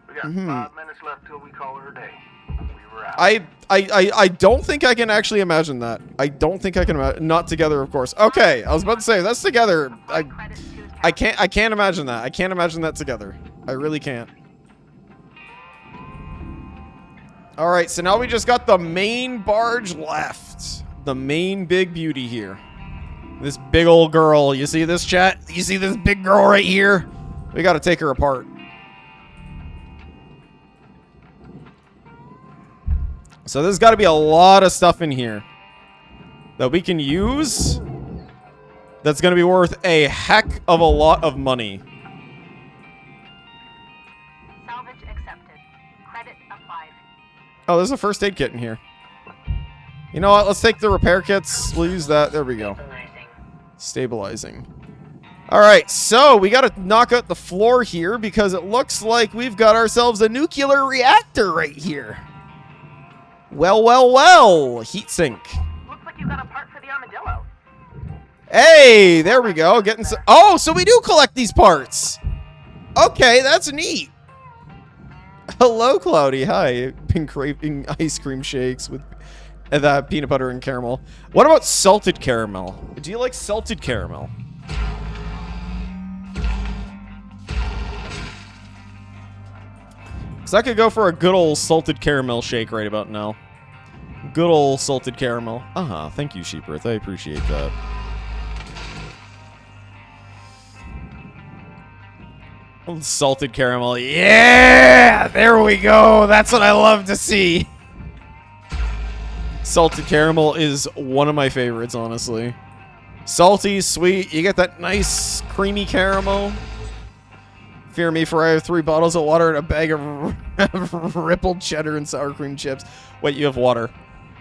we got 5 minutes left till we call her a day. We were out. I don't think I can actually imagine that. I don't think I can imagine. Not together, of course. Okay, I was about to say, that's together. I can't imagine that. I can't imagine that together. I really can't. Alright, so now we just got the main barge left. The main big beauty here. This big old girl. You see this, chat? You see this big girl right here? We gotta take her apart. So there's gotta be a lot of stuff in here that we can use that's gonna be worth a heck of a lot of money. Salvage accepted. Credit applied. Oh, there's a first aid kit in here. You know what? Let's take the repair kits. We'll use that. There we go. Stabilizing. Alright, so we gotta knock out the floor here because it looks like we've got ourselves a nuclear reactor right here. Well, well, well. Heat sink. Looks like you got a part for the armadillo. Hey, there we go. Getting some. Oh, so we do collect these parts. Okay, that's neat. Hello, Cloudy. Hi. Been craving ice cream shakes with that peanut butter and caramel. What about salted caramel? Do you like salted caramel? Because I could go for a good old salted caramel shake right about now. Good old salted caramel. Thank you, Sheepworth. I appreciate that. Salted caramel. Yeah! There we go. That's what I love to see. Salted caramel is one of my favorites, honestly. Salty, sweet. You get that nice creamy caramel. Fear me, for I have 3 bottles of water and a bag of rippled cheddar and sour cream chips. Wait, you have water.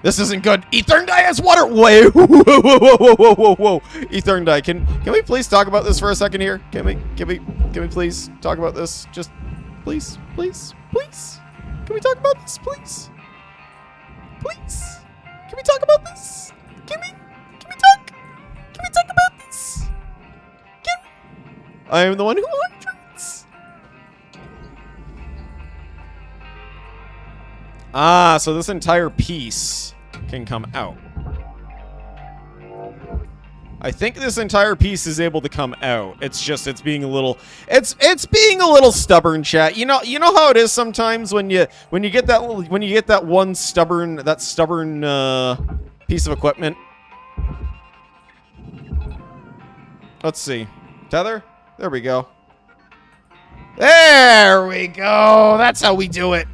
This isn't good. Etherndy has water. Wait, whoa, whoa, whoa, whoa, whoa, whoa, whoa. Etherndy, can we please talk about this for a second here? Can we please talk about this? Just, please, please, please. Can we talk about this, please? Please. Can we talk about this? Can we talk? Can we talk about this? Can we? I am the one who wonders. Ah, so this entire piece can come out. I think this entire piece is able to come out. It's just it's being a little being a little stubborn, chat. You know how it is sometimes when you get that one stubborn piece of equipment. Let's see. Tether? There we go. There we go. That's how we do it.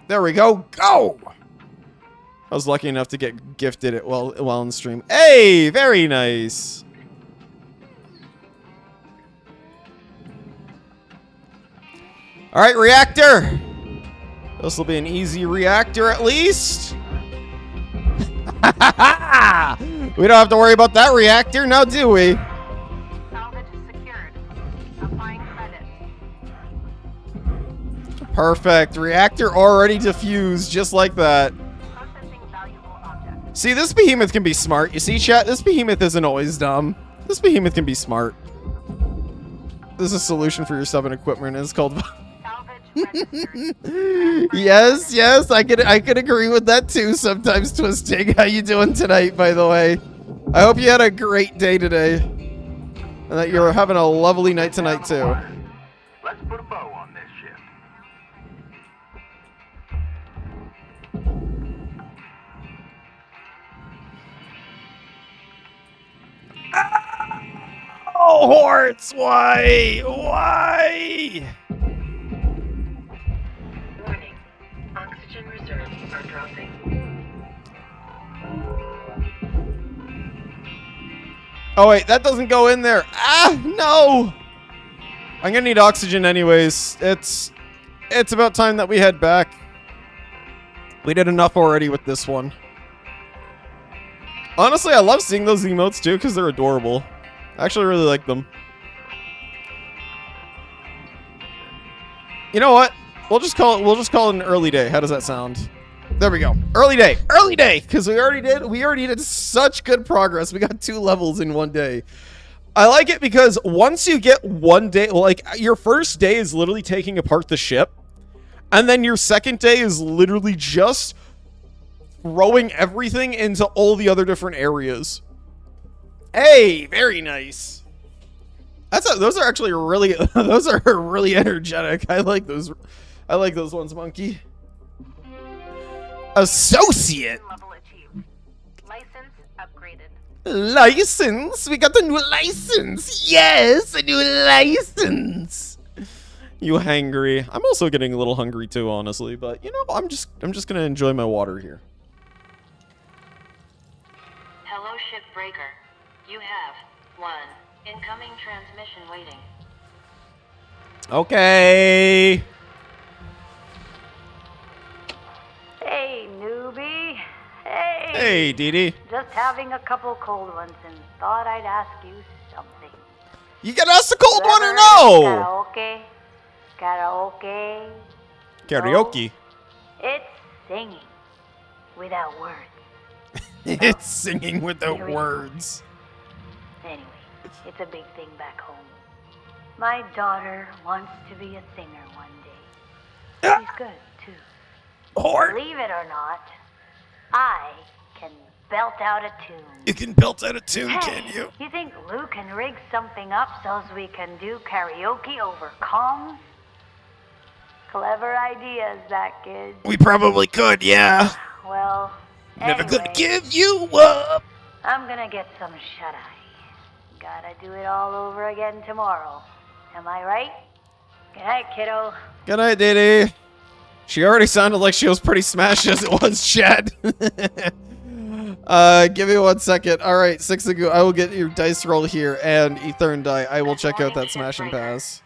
There we go. Go! I was lucky enough to get gifted it while in the stream. Hey, very nice. All right, reactor. This will be an easy reactor at least. We don't have to worry about that reactor now, do we? Salvage secured. Applying credit. Perfect. Reactor already diffused, just like that. Processing valuable object. See, this behemoth can be smart. You see, chat? This behemoth isn't always dumb. This behemoth can be smart. There's a solution for your 7 equipment, and it's called... Salvage registered. Yes, I could agree with that too sometimes, Twisting. How you doing tonight, by the way? I hope you had a great day today. And that you're having a lovely night tonight, too. Let's put a bow on this ship. Oh, Horts, why? Why? Warning. are dropping. Oh wait, that doesn't go in there. Ah, no! I'm gonna need oxygen anyways. It's about time that we head back. We did enough already with this one. Honestly, I love seeing those emotes too because they're adorable. I actually really like them. You know what? We'll just call it an early day. How does that sound? There we go. Early day. Early day because we already did such good progress. We got 2 levels in one day. I like it because once you get one day, like your first day is literally taking apart the ship, and then your second day is literally just throwing everything into all the other different areas. Hey, very nice. Those are actually really those are really energetic. I like those ones, Monkey. Associate. Level achieved. License upgraded. License? We got the new license. Yes, a new license. You hangry? I'm also getting a little hungry too, honestly. But you know, I'm just gonna enjoy my water here. Hello, Shipbreaker. You have 1 incoming transmission waiting. Okay. Hey, newbie. Hey. Hey, Dee Dee. Just having a couple cold ones and thought I'd ask you something. You gonna ask the cold one or Ever no? Karaoke? Karaoke? Karaoke. It's singing without words. It's singing without Here we go. words. Anyway, it's a big thing back home. My daughter wants to be a singer one day. She's good, too. Or Believe it or not, I can belt out a tune. you can belt out a tune, Hey, can you? You think Lou can rig something up so's we can do karaoke over comms? Clever ideas, that kid. We probably could, yeah. Well, Never anyway, gonna give you up. I'm gonna get some shut-eye. Gotta do it all over again tomorrow. Am I right? Good night, kiddo. Good night, Dee Dee. She already sounded like she was pretty smashed as it was, Chad. Give me 1 second. All right, Sixagu, I will get your dice roll here, and Ethern die. I will check out that smash and pass.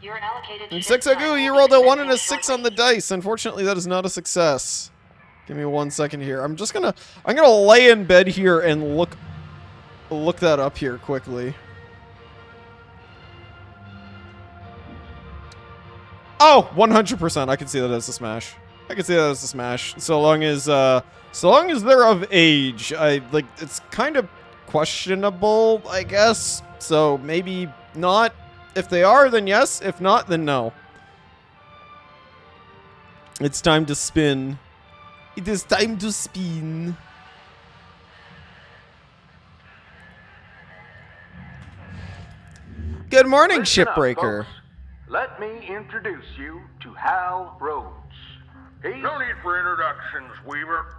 Your allocated And ship time Sixagu, will you be rolled a 1 commencing and a 6 on the shortly. dice. Unfortunately, that is not a success. Give me 1 second here. I'm gonna lay in bed here and look that up here quickly. Oh, 100%. I can see that as a smash. I can see that as a smash. So long as they're of age. It's kind of questionable, I guess. So maybe not. If they are, then yes. If not, then no. It's time to spin. It is time to spin. Good morning, Listen up, Shipbreaker. folks. Let me introduce you to Hal Rhodes. No need for introductions, Weaver.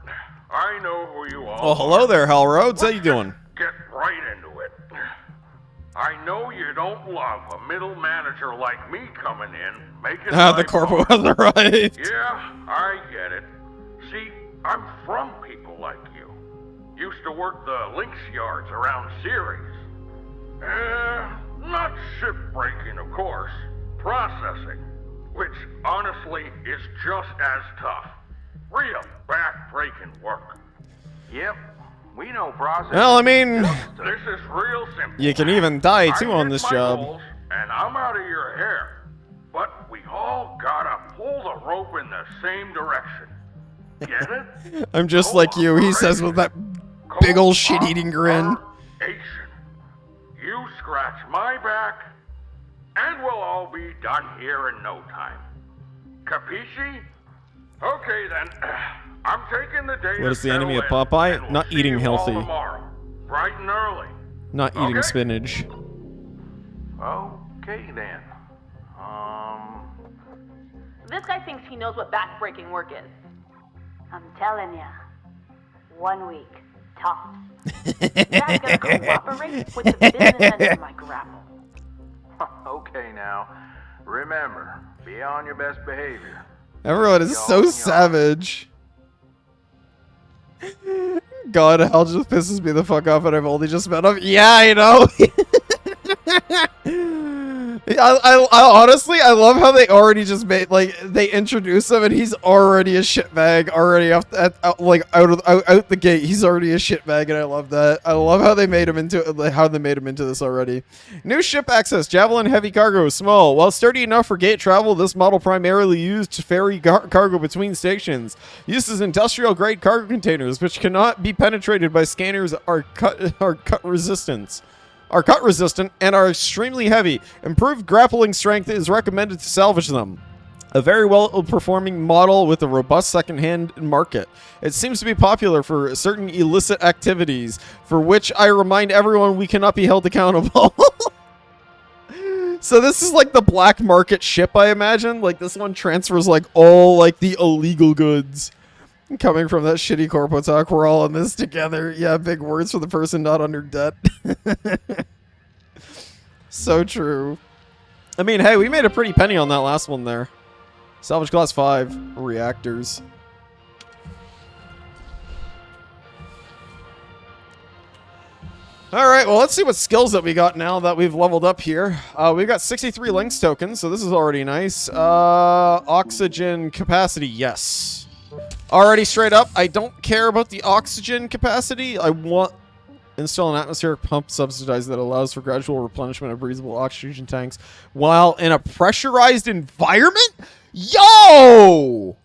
I know who you are. Oh, hello there, Hal Rhodes. How you doing? Get right into it. I know you don't love a middle manager like me coming in, making Ah, my the corpo mark. has arrived. Yeah, I get it. See, I'm from people like you. Used to work the links yards around Ceres. Not shipbreaking, of course. Processing, which honestly is just as tough. Real back-breaking work. Yep, we know process. Well, I mean, This is real simple. you can even die too I on hit this my job. goals, and I'm out of your hair. But we all gotta pull the rope in the same direction. Get it? I'm just like you, he says with that big old shit-eating grin. Cooperation. You scratch my back, and we'll all be done here in no time. Capisci? Okay then. I'm taking the day. What to is the enemy of settle in, Popeye? and we'll Not see eating you all healthy. tomorrow, bright and early. Not eating Okay. spinach. Okay then. This guy thinks he knows what back-breaking work is. I'm telling ya. 1 week. Tops. Dad's gonna cooperate with the business end of my grapple. Okay now. Remember, be on your best behavior. Everyone is so savage. God, hell just pisses me the fuck off, and I've only just met him. Yeah, I know. I honestly, I love how they already just made, like, they introduce him and he's already a shitbag, already out the gate. He's already a shitbag, and I love that. I love how they made him into this already. New ship access: Javelin heavy cargo, small. While sturdy enough for gate travel, this model primarily used to ferry cargo between stations. Uses industrial grade cargo containers, which cannot be penetrated by scanners, are cut resistant and are extremely heavy. Improved grappling strength is recommended to salvage them. A very well-performing model with a robust second-hand market. It seems to be popular for certain illicit activities, for which I remind everyone we cannot be held accountable. So this is like the black market ship, I imagine. Like, this one transfers like all like the illegal goods coming from that shitty corpo talk. We're all in this together. Yeah, big words for the person not under debt. So true. I mean, hey, we made a pretty penny on that last one there. Salvage class 5 reactors. Alright, well, let's see what skills that we got now that we've leveled up here. We've got 63 Lynx tokens, so this is already nice. Oxygen capacity, yes. Already straight up, I don't care about the oxygen capacity. I want install an atmospheric pump subsidized that allows for gradual replenishment of breathable oxygen tanks while in a pressurized environment? Yo!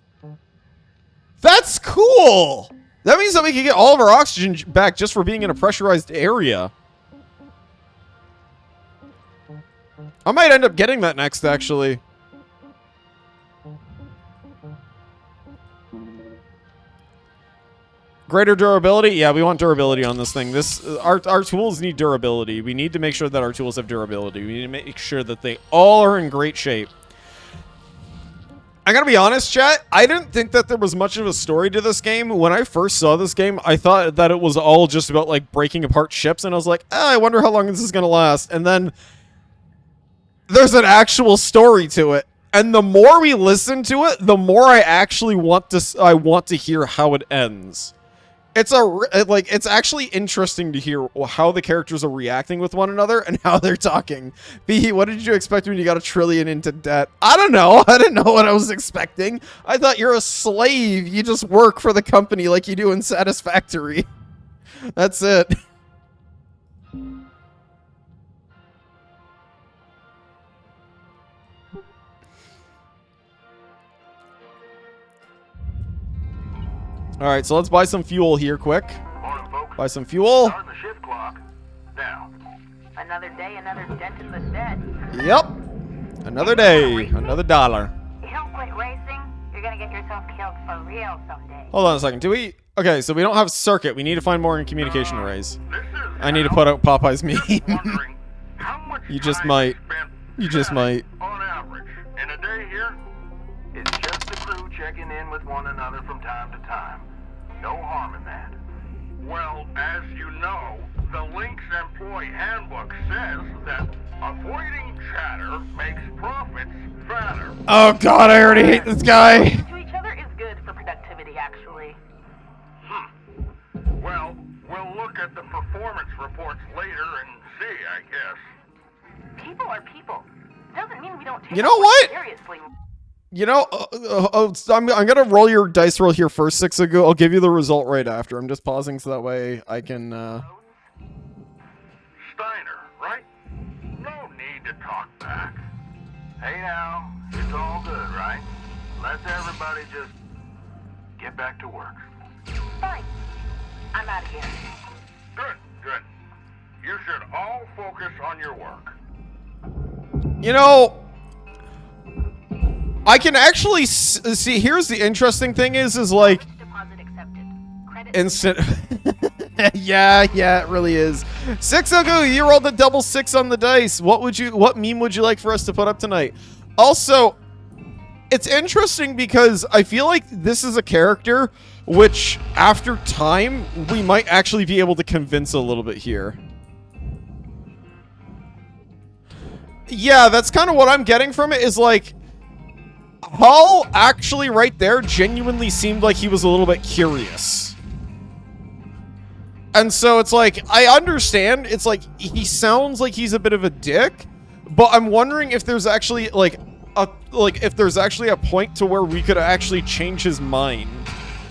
That's cool! That means that we can get all of our oxygen back just for being in a pressurized area. I might end up getting that next, actually. Greater durability? Yeah, we want durability on this thing. Our tools need durability. We need to make sure that our tools have durability. We need to make sure that they all are in great shape. I gotta be honest, chat. I didn't think that there was much of a story to this game. When I first saw this game, I thought that it was all just about, like, breaking apart ships, and I was like, I wonder how long this is gonna last. And then there's an actual story to it. And the more we listen to it, the more I actually want to hear how it ends. It's actually interesting to hear how the characters are reacting with one another and how they're talking. B, what did you expect when you got $1 trillion into debt? I don't know. I didn't know what I was expecting. I thought you're a slave. You just work for the company like you do in Satisfactory. That's it. Alright, so let's buy some fuel here quick. Morning, folks. Buy some fuel. Starting the shift clock. Now. Another day, another dent in the debt. Yep. Another day, another dollar. You don't quit racing, you're gonna get yourself killed for real someday. Hold on a second. Okay, so we don't have circuit. We need to find more in communication arrays. I need to put out Popeye's meme. You just might. You just might. On average, in a day here, it's just the crew checking in with one another from time to time. No harm in that. Well, as you know, the Lynx Employee Handbook says that avoiding chatter makes profits fatter. Oh god, I already hate this guy. To each other is good for productivity, actually. Well, we'll look at the performance reports later and see, I guess. People are people. Doesn't mean we don't take You know what? seriously. You know, I'm gonna roll your dice roll here first, 6 ago. I'll give you the result right after. I'm just pausing so that way I can, Steiner, right? No need to talk back. Hey now, it's all good, right? Let's everybody just get back to work. Fine. I'm out of here. Good, good. You should all focus on your work. You know, I can actually see, here's the interesting thing is like, Deposit accepted. Credit. instant. yeah, it really is. 6 ago, you rolled a double 6 on the dice. What meme would you like for us to put up tonight? Also, it's interesting because I feel like this is a character which, after time, we might actually be able to convince a little bit here. Yeah, that's kind of what I'm getting from it, is like, Hull actually right there genuinely seemed like he was a little bit curious. And so it's like, I understand. It's like, he sounds like he's a bit of a dick, but I'm wondering if there's actually like if there's actually a point to where we could actually change his mind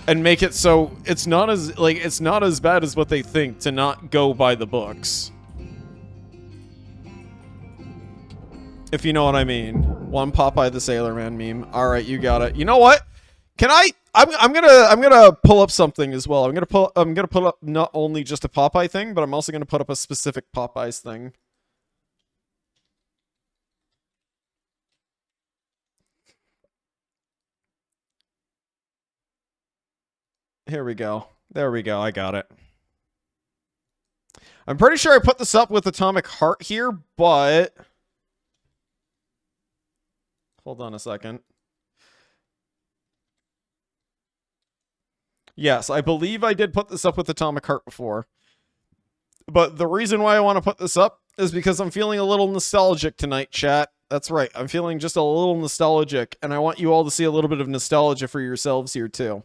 and make it so it's not as bad as what they think to not go by the books. If you know what I mean. One Popeye the Sailor Man meme. All right, you got it. You know what? I'm gonna pull up something as well. I'm gonna pull up not only just a Popeye thing, but I'm also gonna put up a specific Popeyes thing. Here we go. There we go. I got it. I'm pretty sure I put this up with Atomic Heart here, but hold on a second. Yes, I believe I did put this up with Atomic Heart before. But the reason why I want to put this up is because I'm feeling a little nostalgic tonight, chat. That's right. I'm feeling just a little nostalgic, and I want you all to see a little bit of nostalgia for yourselves here, too.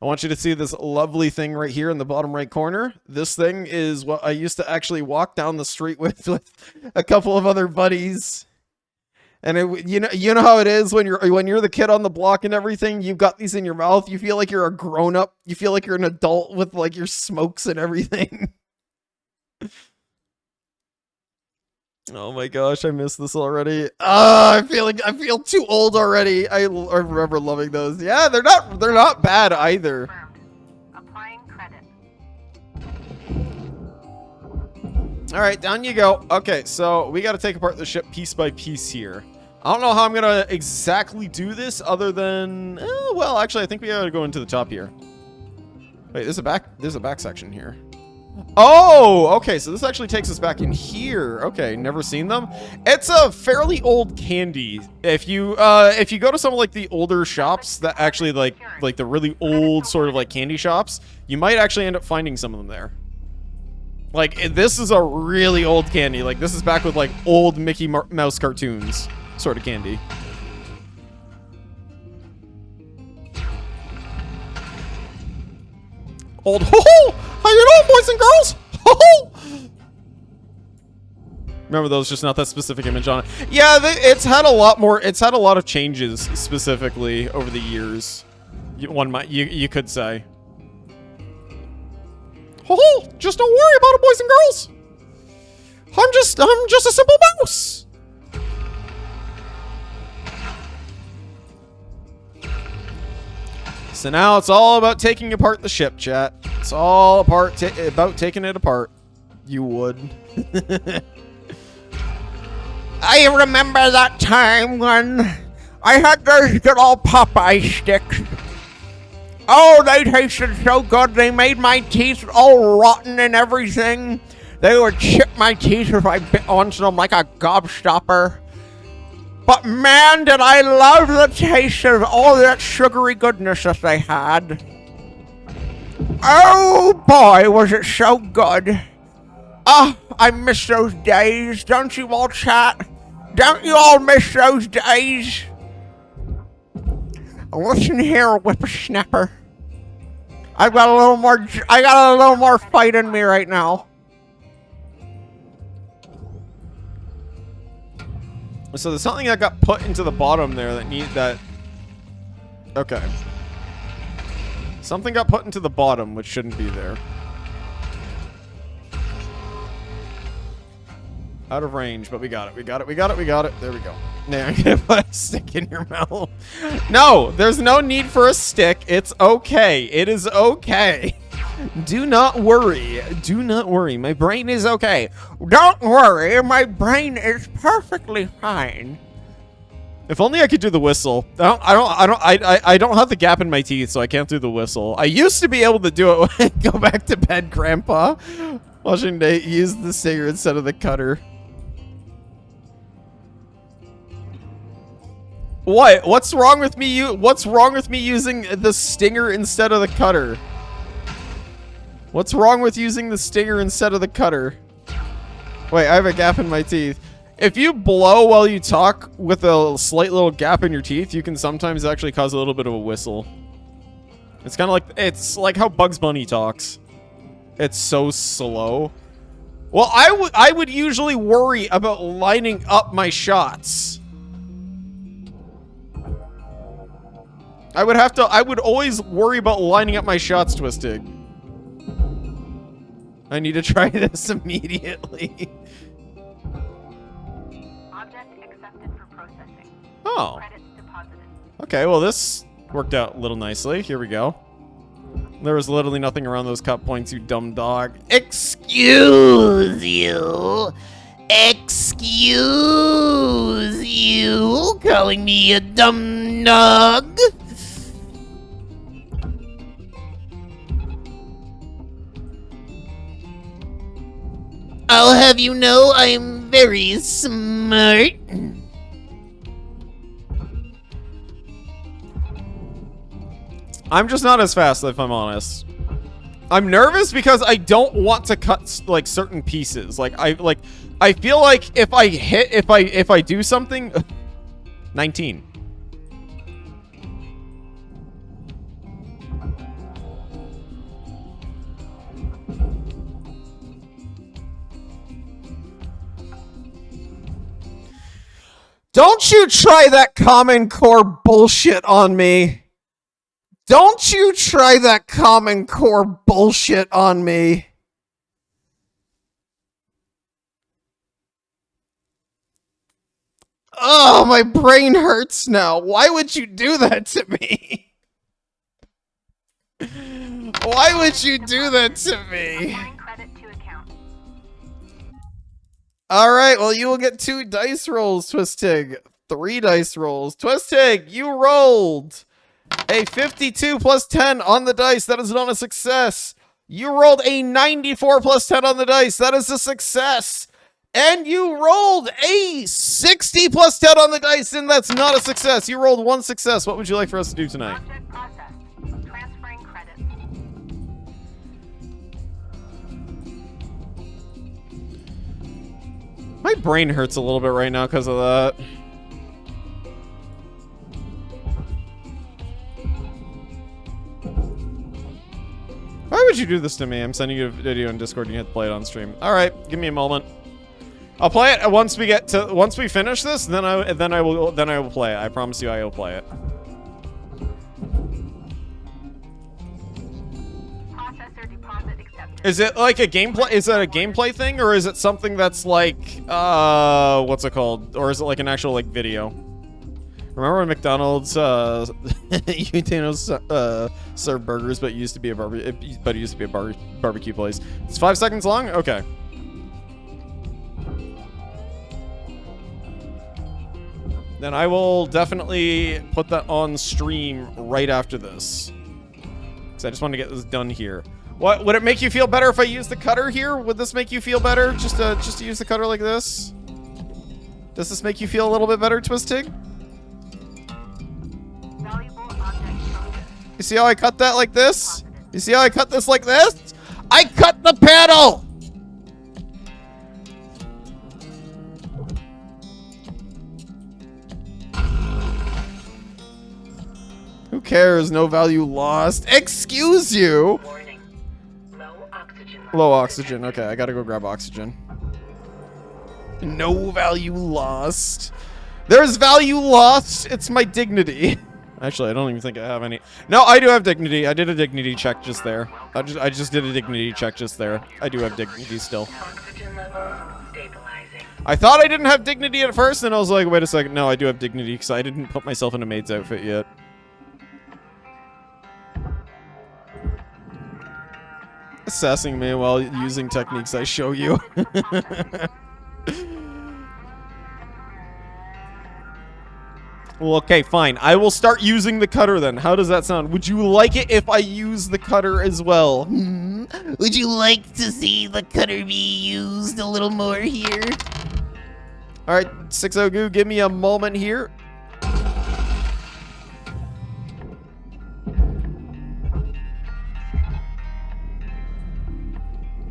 I want you to see this lovely thing right here in the bottom right corner. This thing is what I used to actually walk down the street with a couple of other buddies. And it, you know how it is when you're the kid on the block and everything. You've got these in your mouth. You feel like you're a grown up. You feel like you're an adult with like your smokes and everything. Oh my gosh, I missed this already. I feel too old already. I remember loving those. Yeah, they're not bad either. Applying credit. All right, down you go. Okay, so we got to take apart the ship piece by piece here. I don't know how I'm gonna exactly do this, other than well, actually, I think we gotta go into the top here. Wait, there's a back section here. Oh, okay, so this actually takes us back in here. Okay, never seen them. It's a fairly old candy. If you go to some of like the older shops that actually like the really old sort of like candy shops, you might actually end up finding some of them there. Like, this is a really old candy. Like, this is back with like old Mickey Mouse cartoons sort of candy. Old ho-ho! How you doing, boys and girls? Ho-ho! Remember those, just not that specific image on it. Yeah, it's had a lot more. It's had a lot of changes specifically over the years. You could say. Ho-ho! Just don't worry about it, boys and girls. I'm just a simple mouse. So now it's all about taking apart the ship, chat. It's all about taking it apart. You would. I remember that time when I had those good old Popeye sticks. Oh, they tasted so good. They made my teeth all rotten and everything. They would chip my teeth if I bit onto them like a gobstopper. But man, did I love the taste of all that sugary goodness that they had. Oh boy, was it so good. Ah, I miss those days. Don't you all, chat? Don't you all miss those days? Listen here, whippersnapper. I got a little more fight in me right now. So there's something that got put into the bottom there that okay. Something got put into the bottom which shouldn't be there. Out of range, but we got it. There we go. Now I'm gonna put a stick in your mouth. No, there's no need for a stick. It's okay. It is okay. Do not worry. Do not worry. My brain is okay. Don't worry, my brain is perfectly fine. If only I could do the whistle. I don't have the gap in my teeth, so I can't do the whistle. I used to be able to do it when I go back to bed, Grandpa. Watching Nate use the stinger instead of the cutter. What? What's wrong with me? What's wrong with me using the stinger instead of the cutter? What's wrong with using the stinger instead of the cutter? Wait, I have a gap in my teeth. If you blow while you talk with a slight little gap in your teeth, you can sometimes actually cause a little bit of a whistle. It's kind of like, it's like how Bugs Bunny talks. It's so slow. Well, I would usually worry about lining up my shots. I would always worry about lining up my shots, Twisted. I need to try this immediately. Object accepted for processing. Oh. Credits deposited. Okay, well this worked out a little nicely. Here we go. There was literally nothing around those cut points, you dumb dog. Excuse you. Excuse you. Calling me a dumb dog. I'll have you know I'm very smart. I'm just not as fast, if I'm honest. I'm nervous because I don't want to cut like certain pieces. I feel like if I do something 19. Don't you try that Common Core bullshit on me. Don't you try that Common Core bullshit on me. Oh, my brain hurts now. Why would you do that to me? Why would you do that to me? Applying credit to account. Alright, well, you will get 2 dice rolls, Twistig. 3 dice rolls. Twistig, you rolled a 52 plus 10 on the dice. That is not a success. You rolled a 94 plus 10 on the dice. That is a success. And you rolled a 60 plus 10 on the dice, and that's not a success. You rolled 1 success. What would you like for us to do tonight? Object processed. Transferring credits. My brain hurts a little bit right now because of that. Why would you do this to me? I'm sending you a video in Discord. You have to play it on stream. All right, give me a moment. I'll play it once we finish this. Then I will play it. I promise you, I will play it. Processor deposit accepted. Is it like a gameplay? Is that a gameplay thing, or is it something that's like what's it called? Or is it like an actual like video? Remember when McDonald's served burgers, but it used to be a barbecue place? It's 5 seconds long. Okay. Then I will definitely put that on stream right after this, because I just want to get this done here. What would it make you feel better if I use the cutter here? Would this make you feel better just to use the cutter like this? Does this make you feel a little bit better, Twistig? Valuable object processed. You see how I cut that like this? You see how I cut this like this? I cut the panel! Who cares? No value lost. Excuse you! Warning. Low oxygen. Low oxygen. Okay, I gotta go grab oxygen. No value lost. There's value lost. It's my dignity. Actually, I don't even think I have any. No, I do have dignity. I did a dignity check just there. I just did a dignity check just there. I do have dignity still. Oxygen levels stabilizing. I thought I didn't have dignity at first, and I was like, wait a second. No, I do have dignity because I didn't put myself in a maid's outfit yet. Assessing me while using techniques I show you. Well, okay, fine. I will start using the cutter then. How does that sound? Would you like it if I use the cutter as well? Would you like to see the cutter be used a little more here? Alright, 60 Goo, give me a moment here.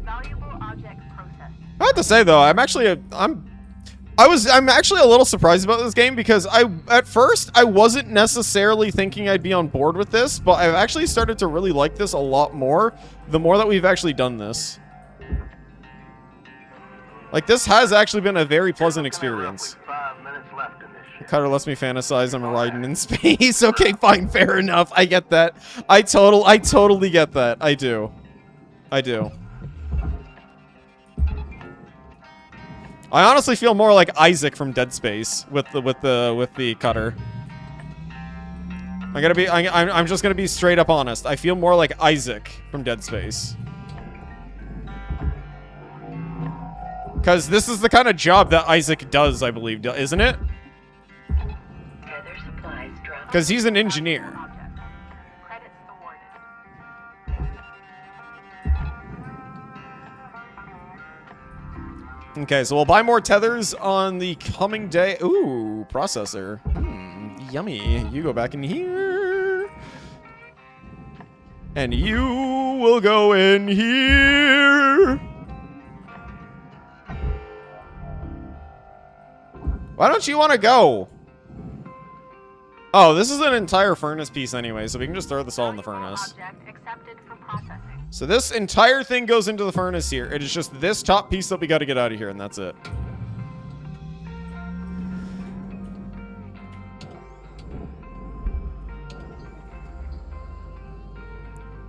Valuable object processed. I have to say though, I'm I'm actually a little surprised about this game because at first I wasn't necessarily thinking I'd be on board with this, but I've actually started to really like this a lot more the more that we've actually done this. Like, this has actually been a very pleasant experience. 5 minutes left in this ship. Cutter lets me fantasize I'm riding in space. Okay, fine, fair enough. I get that. I totally get that. I do. I do. I honestly feel more like Isaac from Dead Space with the cutter. I'm just gonna be straight up honest. I feel more like Isaac from Dead Space. Because this is the kind of job that Isaac does, I believe, isn't it? Because he's an engineer. Credits awarded. Okay, so we'll buy more tethers on the coming day. Ooh, processor. Yummy. You go back in here. And you will go in here. Why don't you want to go? Oh, this is an entire furnace piece anyway, so we can just throw this all in the furnace. Object accepted for processing. So this entire thing goes into the furnace here. It is just this top piece that we got to get out of here, and that's it.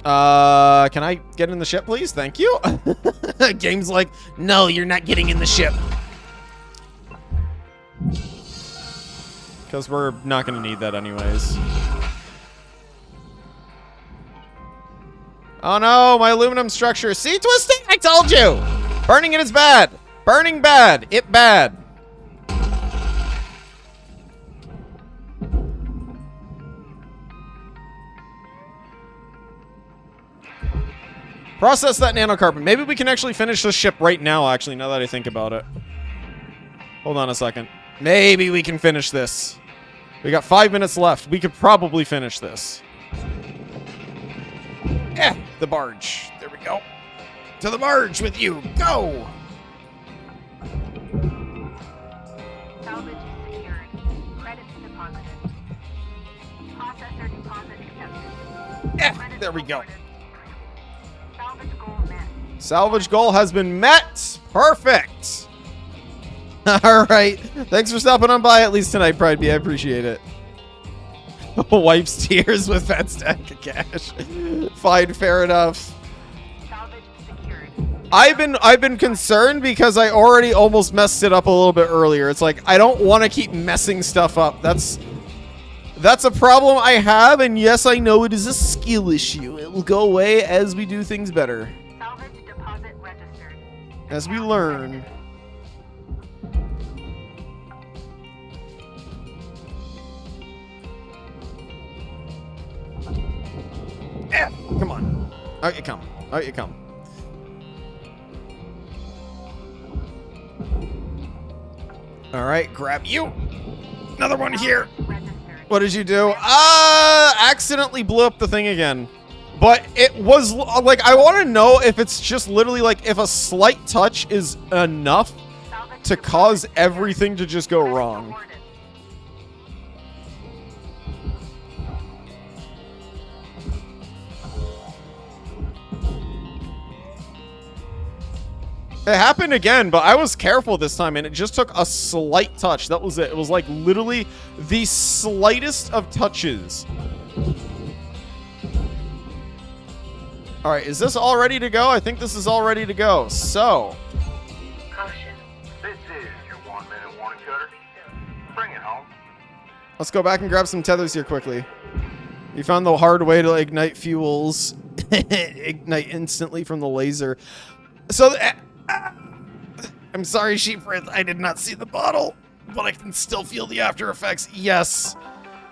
Can I get in the ship, please? Thank you. Game's like, no, you're not getting in the ship. Because we're not going to need that anyways. Oh no, my aluminum structure. See, Twisting? I told you! Burning it is bad. Burning bad. It bad. Process that nanocarbon. Maybe we can actually finish this ship right now, actually, now that I think about it. Hold on a second. Maybe we can finish this. We got 5 minutes left. We could probably finish this. The barge. There we go. To the barge with you. Go! Salvage secured. Credits deposited. Processor deposit accepted. Credits There we go. awarded. Salvage goal met. Salvage goal has been met. Perfect. All right. Thanks for stopping on by at least tonight, Pride B. I appreciate it. Wipes tears with fat stack of cash. Fine, fair enough. Salvage secured. I've been concerned because I already almost messed it up a little bit earlier. It's like I don't want to keep messing stuff up. That's a problem I have, and yes, I know it is a skill issue. It will go away as we do things better. Salvage deposit registered. As we learn. Come on. Out you come. Out you come. Alright, grab you. Another one here. Registered. What did you do? Accidentally blew up the thing again. But it was, like, I want to know if it's just literally, like, if a slight touch is enough Salvage to cause everything to just go credits wrong. awarded. It happened again, but I was careful this time, and it just took a slight touch. That was it. It was like literally the slightest of touches. All right, is this all ready to go? I think this is all ready to go. So, Caution. This is your 1 minute warning, Cutter. Bring it home. let's go back and grab some tethers here quickly. You found the hard way to ignite fuels. Ignite instantly from the laser. So, I'm sorry, Sheepfriend. I did not see the bottle, but I can still feel the after effects. Yes.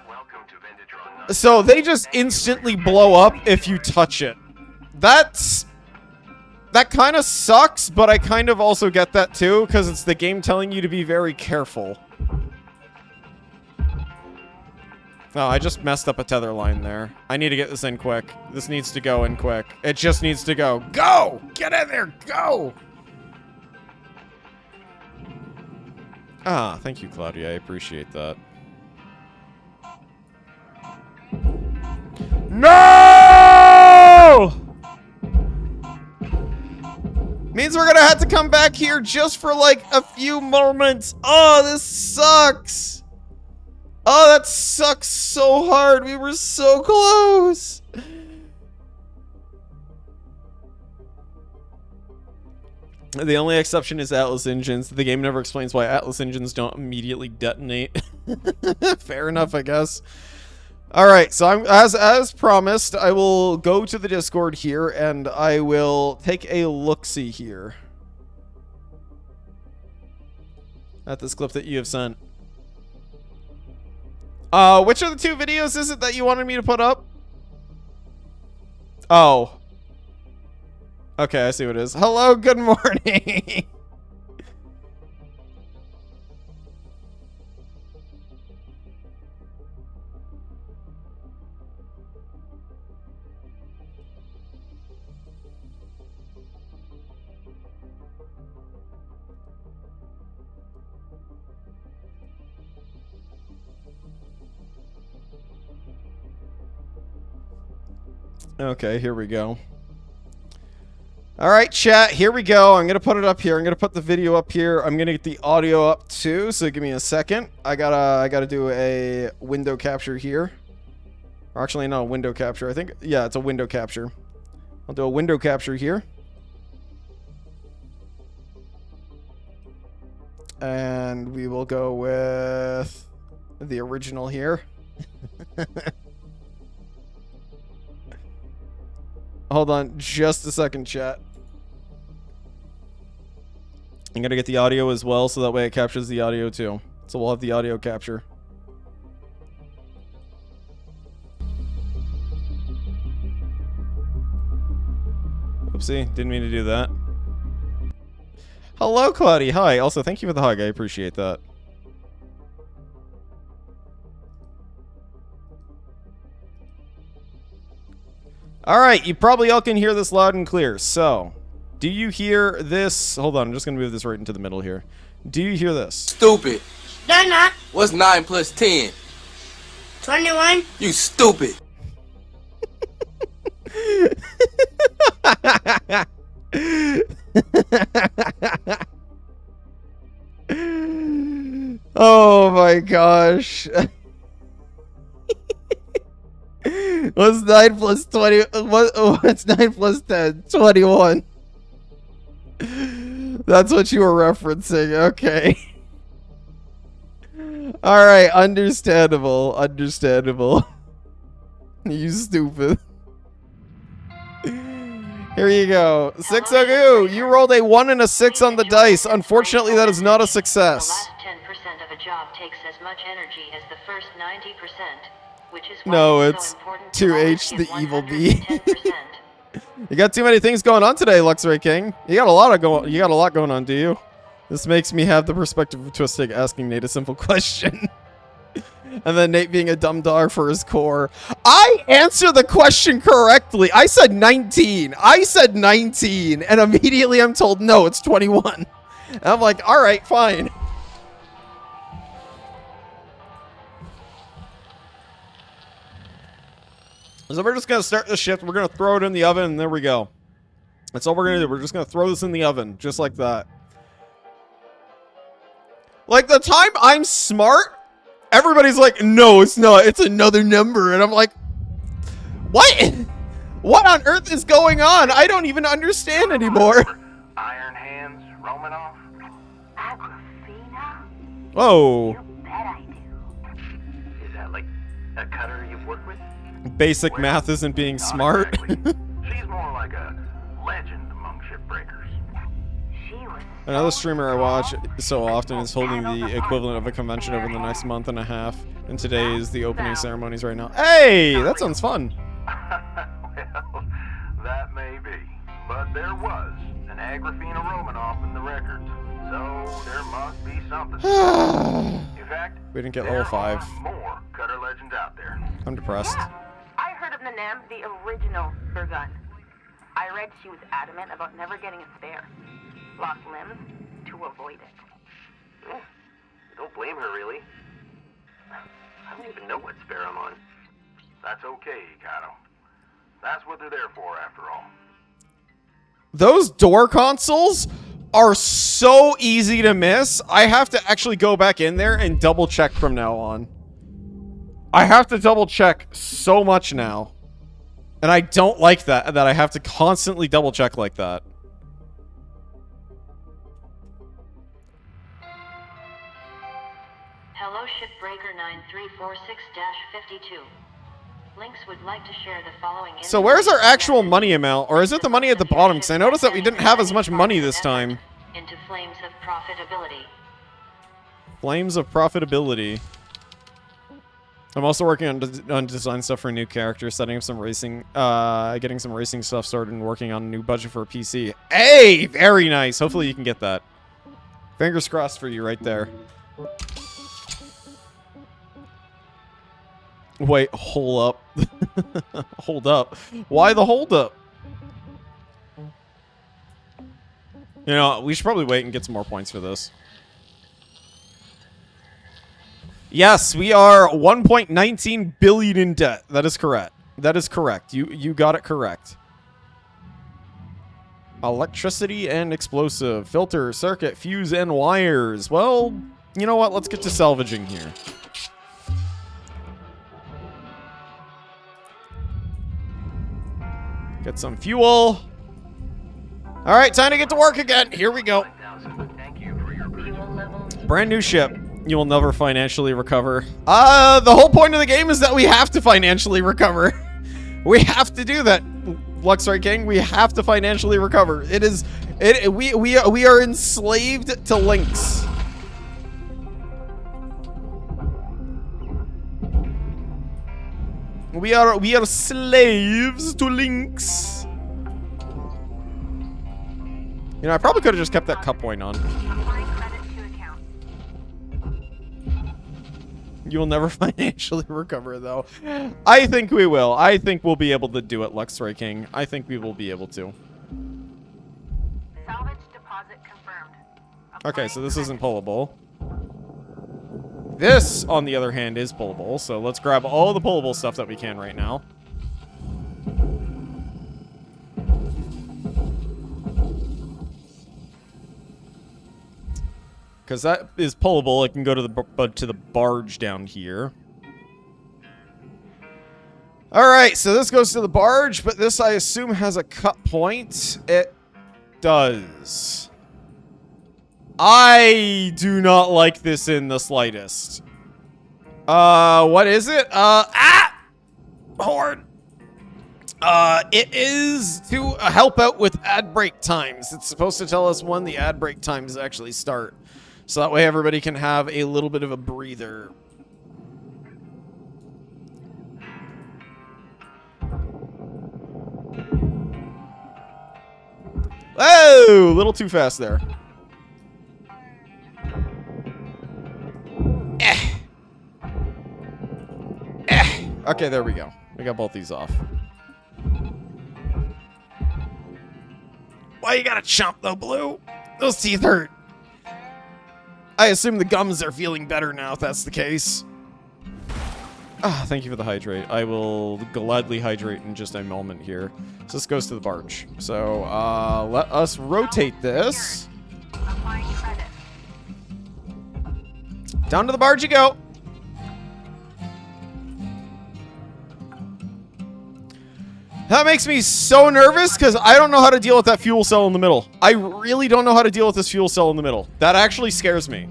Welcome to Vintage. So they just instantly blow up if you touch it. That kind of sucks, but I kind of also get that too, because it's the game telling you to be very careful. Oh, I just messed up a tether line there. I need to get this in quick. This needs to go in quick. It just needs to go. Go! Get in there! Go! Ah, thank you, Claudia. I appreciate that. No! Means we're gonna have to come back here just for like a few moments. Oh, this sucks. Oh, that sucks so hard. We were so close. The only exception is Atlas engines. The game never explains why Atlas engines don't immediately detonate. Fair enough, I guess. All right, so I'm as promised, I will go to the Discord here and I will take a look-see here at this clip that you have sent. Which of the two videos is it that you wanted me to put up? Oh. Okay, I see what it is. Hello, good morning. Okay, here we go. All right, chat, here we go. I'm going to put it up here. I'm going to put the video up here. I'm going to get the audio up too, so give me a second. I gotta do a window capture here. Or actually, no, window capture. I think, yeah, it's a window capture. I'll do a window capture here. And we will go with the original here. Hold on just a second, chat. I'm going to get the audio as well, so that way it captures the audio too. So we'll have the audio capture. Oopsie, didn't mean to do that. Hello, Claudia. Hi. Also, thank you for the hug. I appreciate that. Alright, you probably all can hear this loud and clear. So, do you hear this? Hold on, I'm just going to move this right into the middle here. Do you hear this? Stupid. They're not. What's 9 plus 10? 21. You stupid. Oh my gosh. What's 9 plus 20? What's 9 plus 10? 21. That's what you were referencing. Okay. Alright, understandable. Understandable. You stupid. Here you go. 6 Agu, you rolled a 1 and a 6 on the dice. Unfortunately, that is not a success. The last 10% of a job takes as much energy as the first 90%, which is why No, it's it's so important to 2H, always the give evil bee. 110%. You got too many things going on today, Luxray King. You got a lot going on, do you? This makes me have the perspective of Twistig asking Nate a simple question. And then Nate being a dumb dog for his core. I answered the question correctly. I said 19. I said 19. And immediately I'm told, no, it's 21. And I'm like, all right, fine. So we're just going to start the shift. We're going to throw it in the oven, and there we go. That's all we're going to do. We're just going to throw this in the oven, just like that. Like, the time I'm smart, everybody's like, no, it's not. It's another number. And I'm like, what? What on earth is going on? I don't even understand anymore. Iron Hands, Romanoff. Agrafina? Oh. You bet I do. Is that like a cutter you've worked with? Basic math isn't being smart. Exactly. She's more like a legend among shipbreakers. She was Another streamer I watch so often is holding the equivalent of a convention over the next month and a half. And today is the opening ceremonies right now. Hey, that sounds fun. Well, that may be. But there was an Agrafina Romanoff in the records. So there must be something. In fact, We didn't get there level 5. are more cutter legends out there. I'm depressed. I heard of Nanam, the original Burgun. I read she was adamant about never getting a spare. Lost limbs to avoid it. can't blame her, really. I don't even know what pheromone. That's okay, Kato. That's what they're there for, after all. Those door consoles are so easy to miss. I have to actually go back in there and double check from now on. I have to double check so much now. And I don't like that I have to constantly double check like that. Hello, Shipbreaker 9346-52. Lynx would like to share the following. So where's our actual money amount? Or is it the money at the bottom? Because I noticed that we didn't have as much money this time. Into flames of profitability. Flames of profitability. I'm also working on design stuff for a new character, setting up some racing, getting some racing stuff started, and working on a new budget for a PC. Hey, very nice. Hopefully you can get that. Fingers crossed for you right there. Wait, hold up. Hold up. Why the hold up? You know, we should probably wait and get some more points for this. Yes, we are 1.19 billion in debt. That is correct. That is correct. You got it correct. Electricity and explosive. Filter, circuit, fuse, and wires. Well, you know what? Let's get to salvaging here. Get some fuel. All right, time to get to work again. Here we go. Brand new ship. You will never financially recover. The whole point of the game is that we have to financially recover. We have to do that, Luxray King. We have to financially recover. We are enslaved to Lynx. We are slaves to Lynx. You know, I probably could have just kept that cut point on. You will never financially recover, though. I think we will. I think we'll be able to do it, Luxray King. I think we will be able to. Salvage deposit confirmed. Okay, so this isn't pullable. This, on the other hand, is pullable. So let's grab all the pullable stuff that we can right now. Because that is pullable. It can go to the barge down here. Alright, so this goes to the barge, but this, I assume, has a cut point. It does. I do not like this in the slightest. What is it? Horn. It is to help out with ad break times. It's supposed to tell us when the ad break times actually start. So that way everybody can have a little bit of a breather. Whoa! A little too fast there. Okay, there we go. We got both these off. Why you gotta chomp though, Blue? Those teeth hurt. I assume the gums are feeling better now, if that's the case. Ah, thank you for the hydrate. I will gladly hydrate in just a moment here. So this goes to the barge. So, let us rotate this. Down to the barge you go. That makes me so nervous because I don't know how to deal with that fuel cell in the middle. I really don't know how to deal with this fuel cell in the middle. That actually scares me.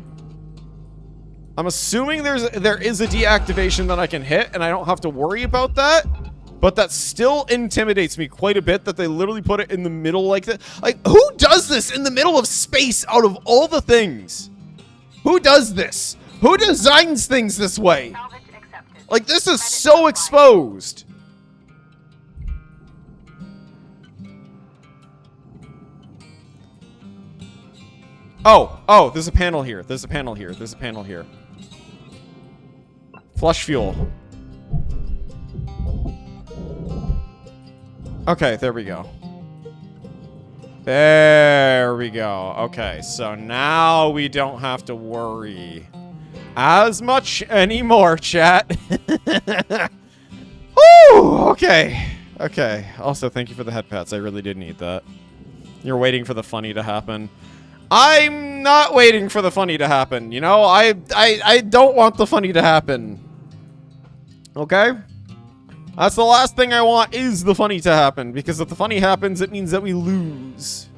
I'm assuming there is a deactivation that I can hit and I don't have to worry about that. But that still intimidates me quite a bit that they literally put it in the middle like that. Like, who does this in the middle of space out of all the things? Who does this? Who designs things this way? Like, this is so exposed. Oh, there's a panel here. There's a panel here. There's a panel here. Flush fuel. Okay, there we go. There we go. Okay, so now we don't have to worry. as much anymore, chat. Woo! Okay. Okay. Also, thank you for the head pats. I really did need that. You're waiting for the funny to happen. I'm not waiting for the funny to happen. You know, I don't want the funny to happen. Okay? That's the last thing I want is the funny to happen. Because if the funny happens, it means that we lose.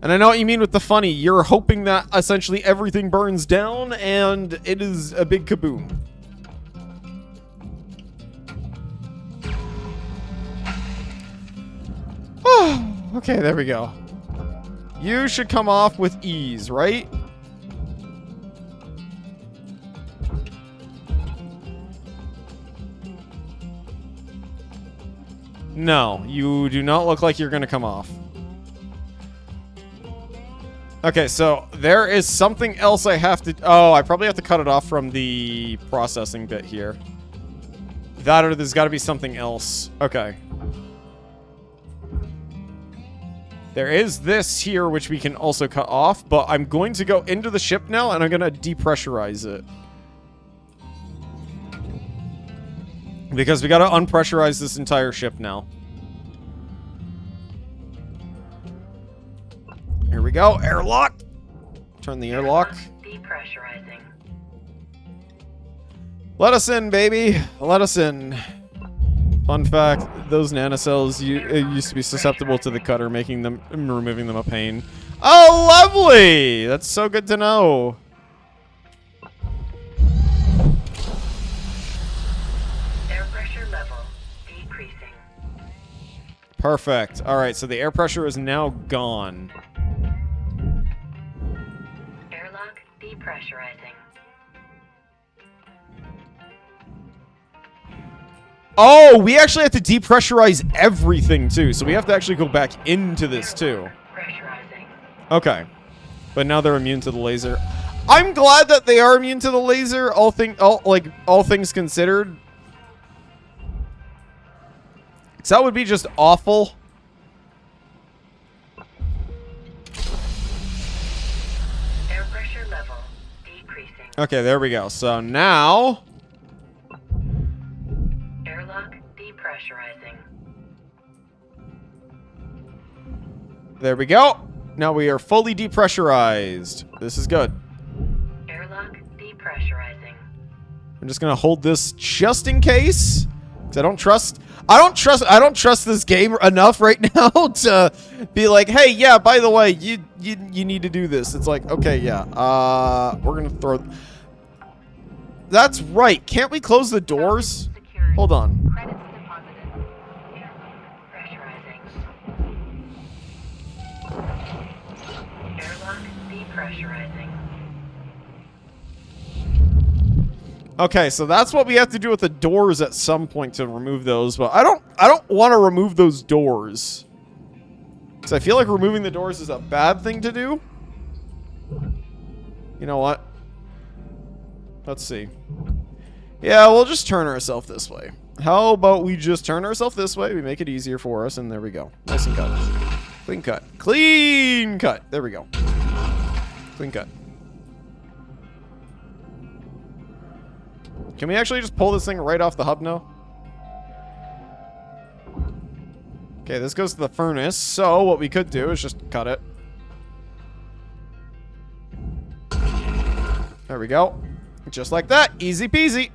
And I know what you mean with the funny. You're hoping that essentially everything burns down and it is a big kaboom. Okay, there we go. You should come off with ease, right? No, you do not look like you're going to come off. Okay, so there is something else I have to... Oh, I probably have to cut it off from the processing bit here. That or there's got to be something else. Okay. There is this here, which we can also cut off, but I'm going to go into the ship now, and I'm going to depressurize it. Because we got to unpressurize this entire ship now. Here we go. Airlock. Turn the airlock. Depressurizing. Let us in, baby. Let us in. Fun fact, those nanocells used to be susceptible to the cutter, removing them a pain. Oh, lovely! That's so good to know. Air pressure level decreasing. Perfect. All right, so the air pressure is now gone. Airlock depressurizing. Oh, we actually have to depressurize everything, too. So we have to actually go back into this, too. Pressurizing. Okay. But now they're immune to the laser. I'm glad that they are immune to the laser, all things considered. So that would be just awful. Air pressure level decreasing. Okay, there we go. So now... Airlock depressurizing. There we go. Now we are fully depressurized. This is good. Airlock depressurizing. I'm just gonna hold this just in case. Cause I don't trust this game enough right now to be like, hey, yeah, by the way, you need to do this. It's like, okay, yeah. We're gonna throw. That's right. Can't we close the doors? Hold on. Credits deposited. Pressurizing. Airlock depressurizing. Okay, so that's what we have to do with the doors at some point to remove those, but I don't want to remove those doors. Because I feel like removing the doors is a bad thing to do. You know what? Let's see. Yeah, we'll just turn ourselves this way. How about we just turn ourselves this way? We make it easier for us, and there we go. Nice and cut. Clean cut. Clean cut. There we go. Clean cut. Can we actually just pull this thing right off the hub now? Okay, this goes to the furnace, so what we could do is just cut it. There we go. Just like that. Easy peasy.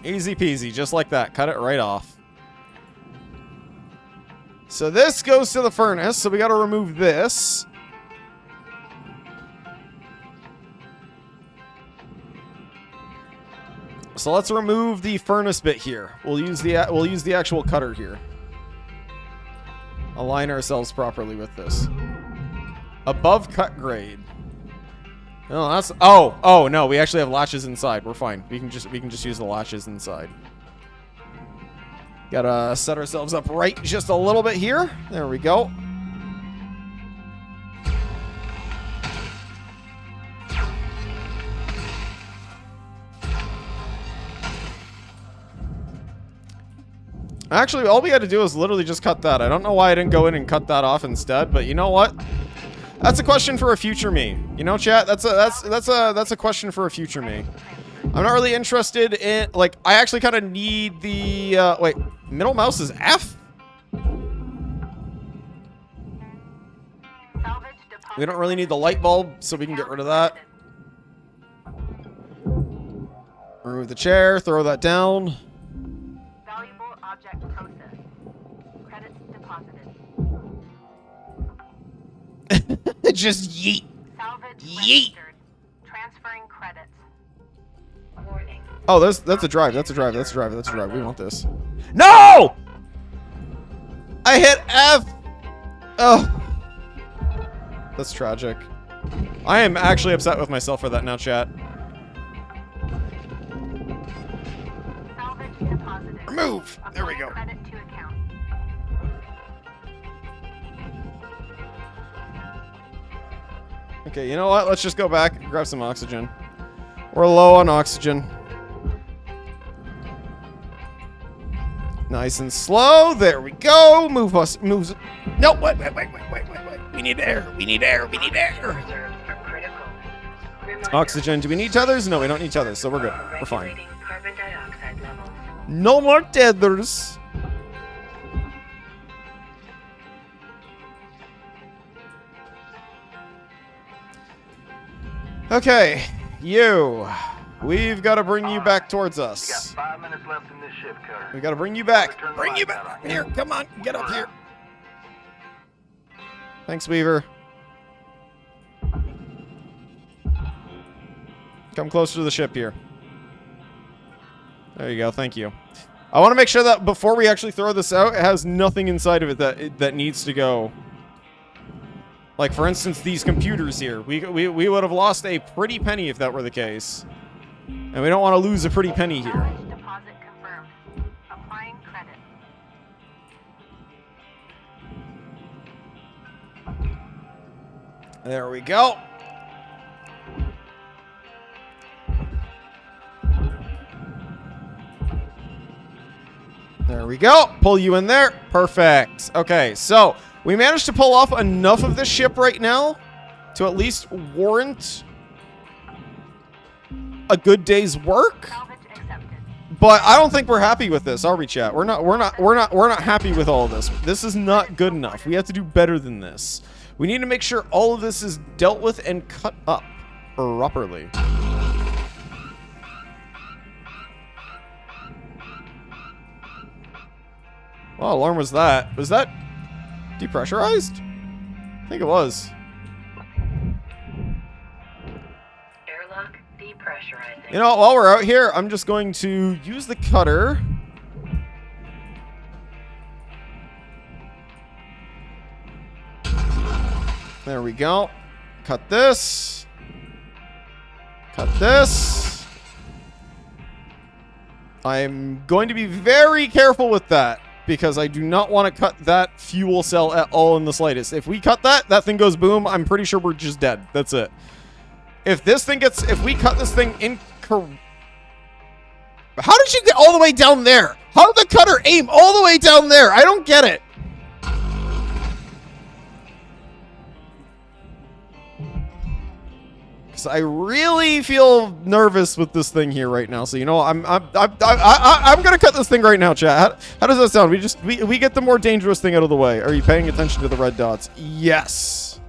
Easy peasy, just like that. Cut it right off. So this goes to the furnace, so we gotta remove this. So let's remove the furnace bit here. We'll use the actual cutter here. Align ourselves properly with this. Above cut grade. No, that's oh no, we actually have latches inside. We're fine. We can just use the latches inside. Gotta set ourselves up right just a little bit here. There we go. Actually, all we had to do is literally just cut that. I don't know why I didn't go in and cut that off instead, but you know what? That's a question for a future me. You know, chat. That's a question for a future me. I'm not really interested in, like, I actually kind of need the wait, middle mouse is F? We don't really need the light bulb, so we can get rid of that. Remove the chair, throw that down. Valuable object processed. Credits deposited. Just yeet. Salvage Yeet. registered. Transferring credits. Warning. Oh, that's a drive. That's a drive. That's a drive. That's a drive. We want this. No! I hit F. Oh. That's tragic. I am actually upset with myself for that now, chat. Salvage deposited. Remove. There we go. Credit to account. Okay, you know what? Let's just go back and grab some oxygen. We're low on oxygen. Nice and slow. There we go. Moves. No, wait. We need air. We need air. We need air. Oxygen. Do we need tethers? No, we don't need tethers, so we're good. We're fine. Carbon dioxide levels. No more tethers. Okay, you. We've got to bring you back towards We us. got 5 minutes left in this shift, Cutter. We got to bring you back. Turn the Bring you lights back. out. Here, come on. Get up here. Thanks, Weaver. Come closer to the ship here. There you go. Thank you. I want to make sure that before we actually throw this out, it has nothing inside of it that needs to go. Like, for instance, these computers here. We would have lost a pretty penny if that were the case. And we don't want to lose a pretty penny here. Salvage deposit confirmed. Applying credit. There we go. There we go. Pull you in there. Perfect. Okay, so we managed to pull off enough of this ship right now to at least warrant a good day's work. Salvage accepted. But I don't think we're happy with this, are we, chat? We're not happy with all of this. This is not good enough. We have to do better than this. We need to make sure all of this is dealt with and cut up properly. What alarm was that? Was that depressurized? I think it was. Airlock depressurizing. You know, while we're out here, I'm just going to use the cutter. There we go. Cut this. Cut this. I'm going to be very careful with that because I do not want to cut that fuel cell at all in the slightest. If we cut that, that thing goes boom. I'm pretty sure we're just dead. That's it. If we cut this thing incorrect. How did you get all the way down there? How did the cutter aim all the way down there? I don't get it. Because I really feel nervous with this thing here right now. So you know, I'm gonna cut this thing right now, chat. How does that sound? We get the more dangerous thing out of the way. Are you paying attention to the red dots? Yes.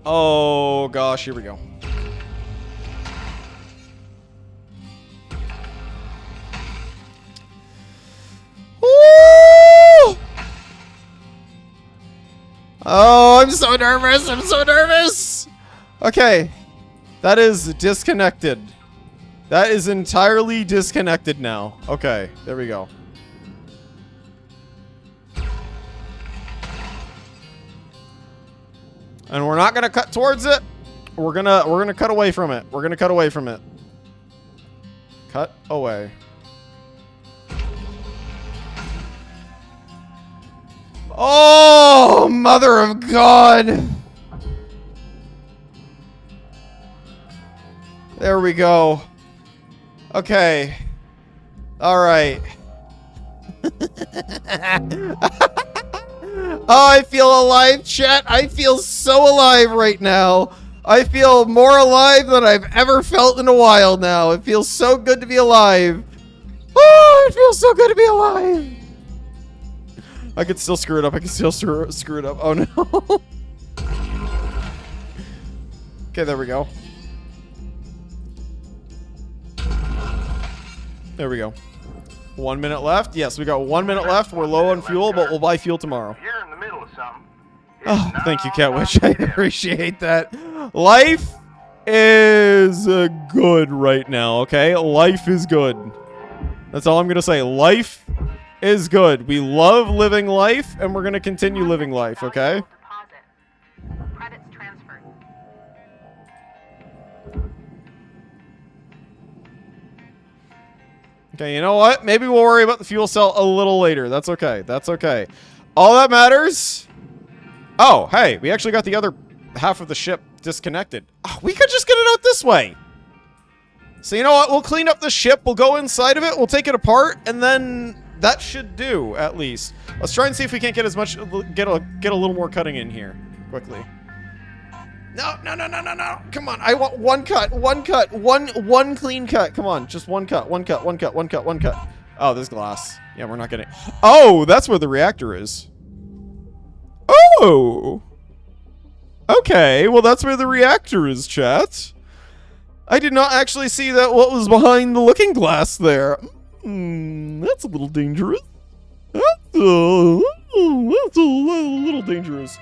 Oh gosh, here we go. Woo! Oh, I'm so nervous. I'm so nervous. Okay. That is disconnected. That is entirely disconnected now. Okay, there we go. And we're not gonna cut towards it. We're gonna cut away from it. We're gonna cut away from it. Cut away. Oh, mother of God. There we go. Okay. All right. Oh, I feel alive, chat. I feel so alive right now. I feel more alive than I've ever felt in a while now. It feels so good to be alive. Oh, it feels so good to be alive. I could still screw it up. I can still screw it up. Oh, no. Okay, there we go. There we go. 1 minute left. Yes, we got 1 minute left. We're low on fuel, but we'll buy fuel tomorrow. If you're in the middle of something, Oh, thank you, Catwish. I appreciate that. Life is good right now, okay? Life is good. That's all I'm going to say. Life is good. We love living life, and we're going to continue living life, okay? Deposit. Credits transferred. Okay, you know what? Maybe we'll worry about the fuel cell a little later. That's okay. That's okay. All that matters... Oh, hey, we actually got the other half of the ship disconnected. Oh, we could just get it out this way. So you know what? We'll clean up the ship. We'll go inside of it. We'll take it apart, and then that should do, at least. Let's try and see if we can't get as much, get a little more cutting in here quickly. No. Come on. I want one cut, one clean cut. Come on, just one cut. Oh, there's glass. Yeah, we're not getting. Oh, that's where the reactor is. Oh! Okay, well that's where the reactor is, chat. I did not actually see that what was behind the looking glass there. That's a little dangerous. That's a little dangerous.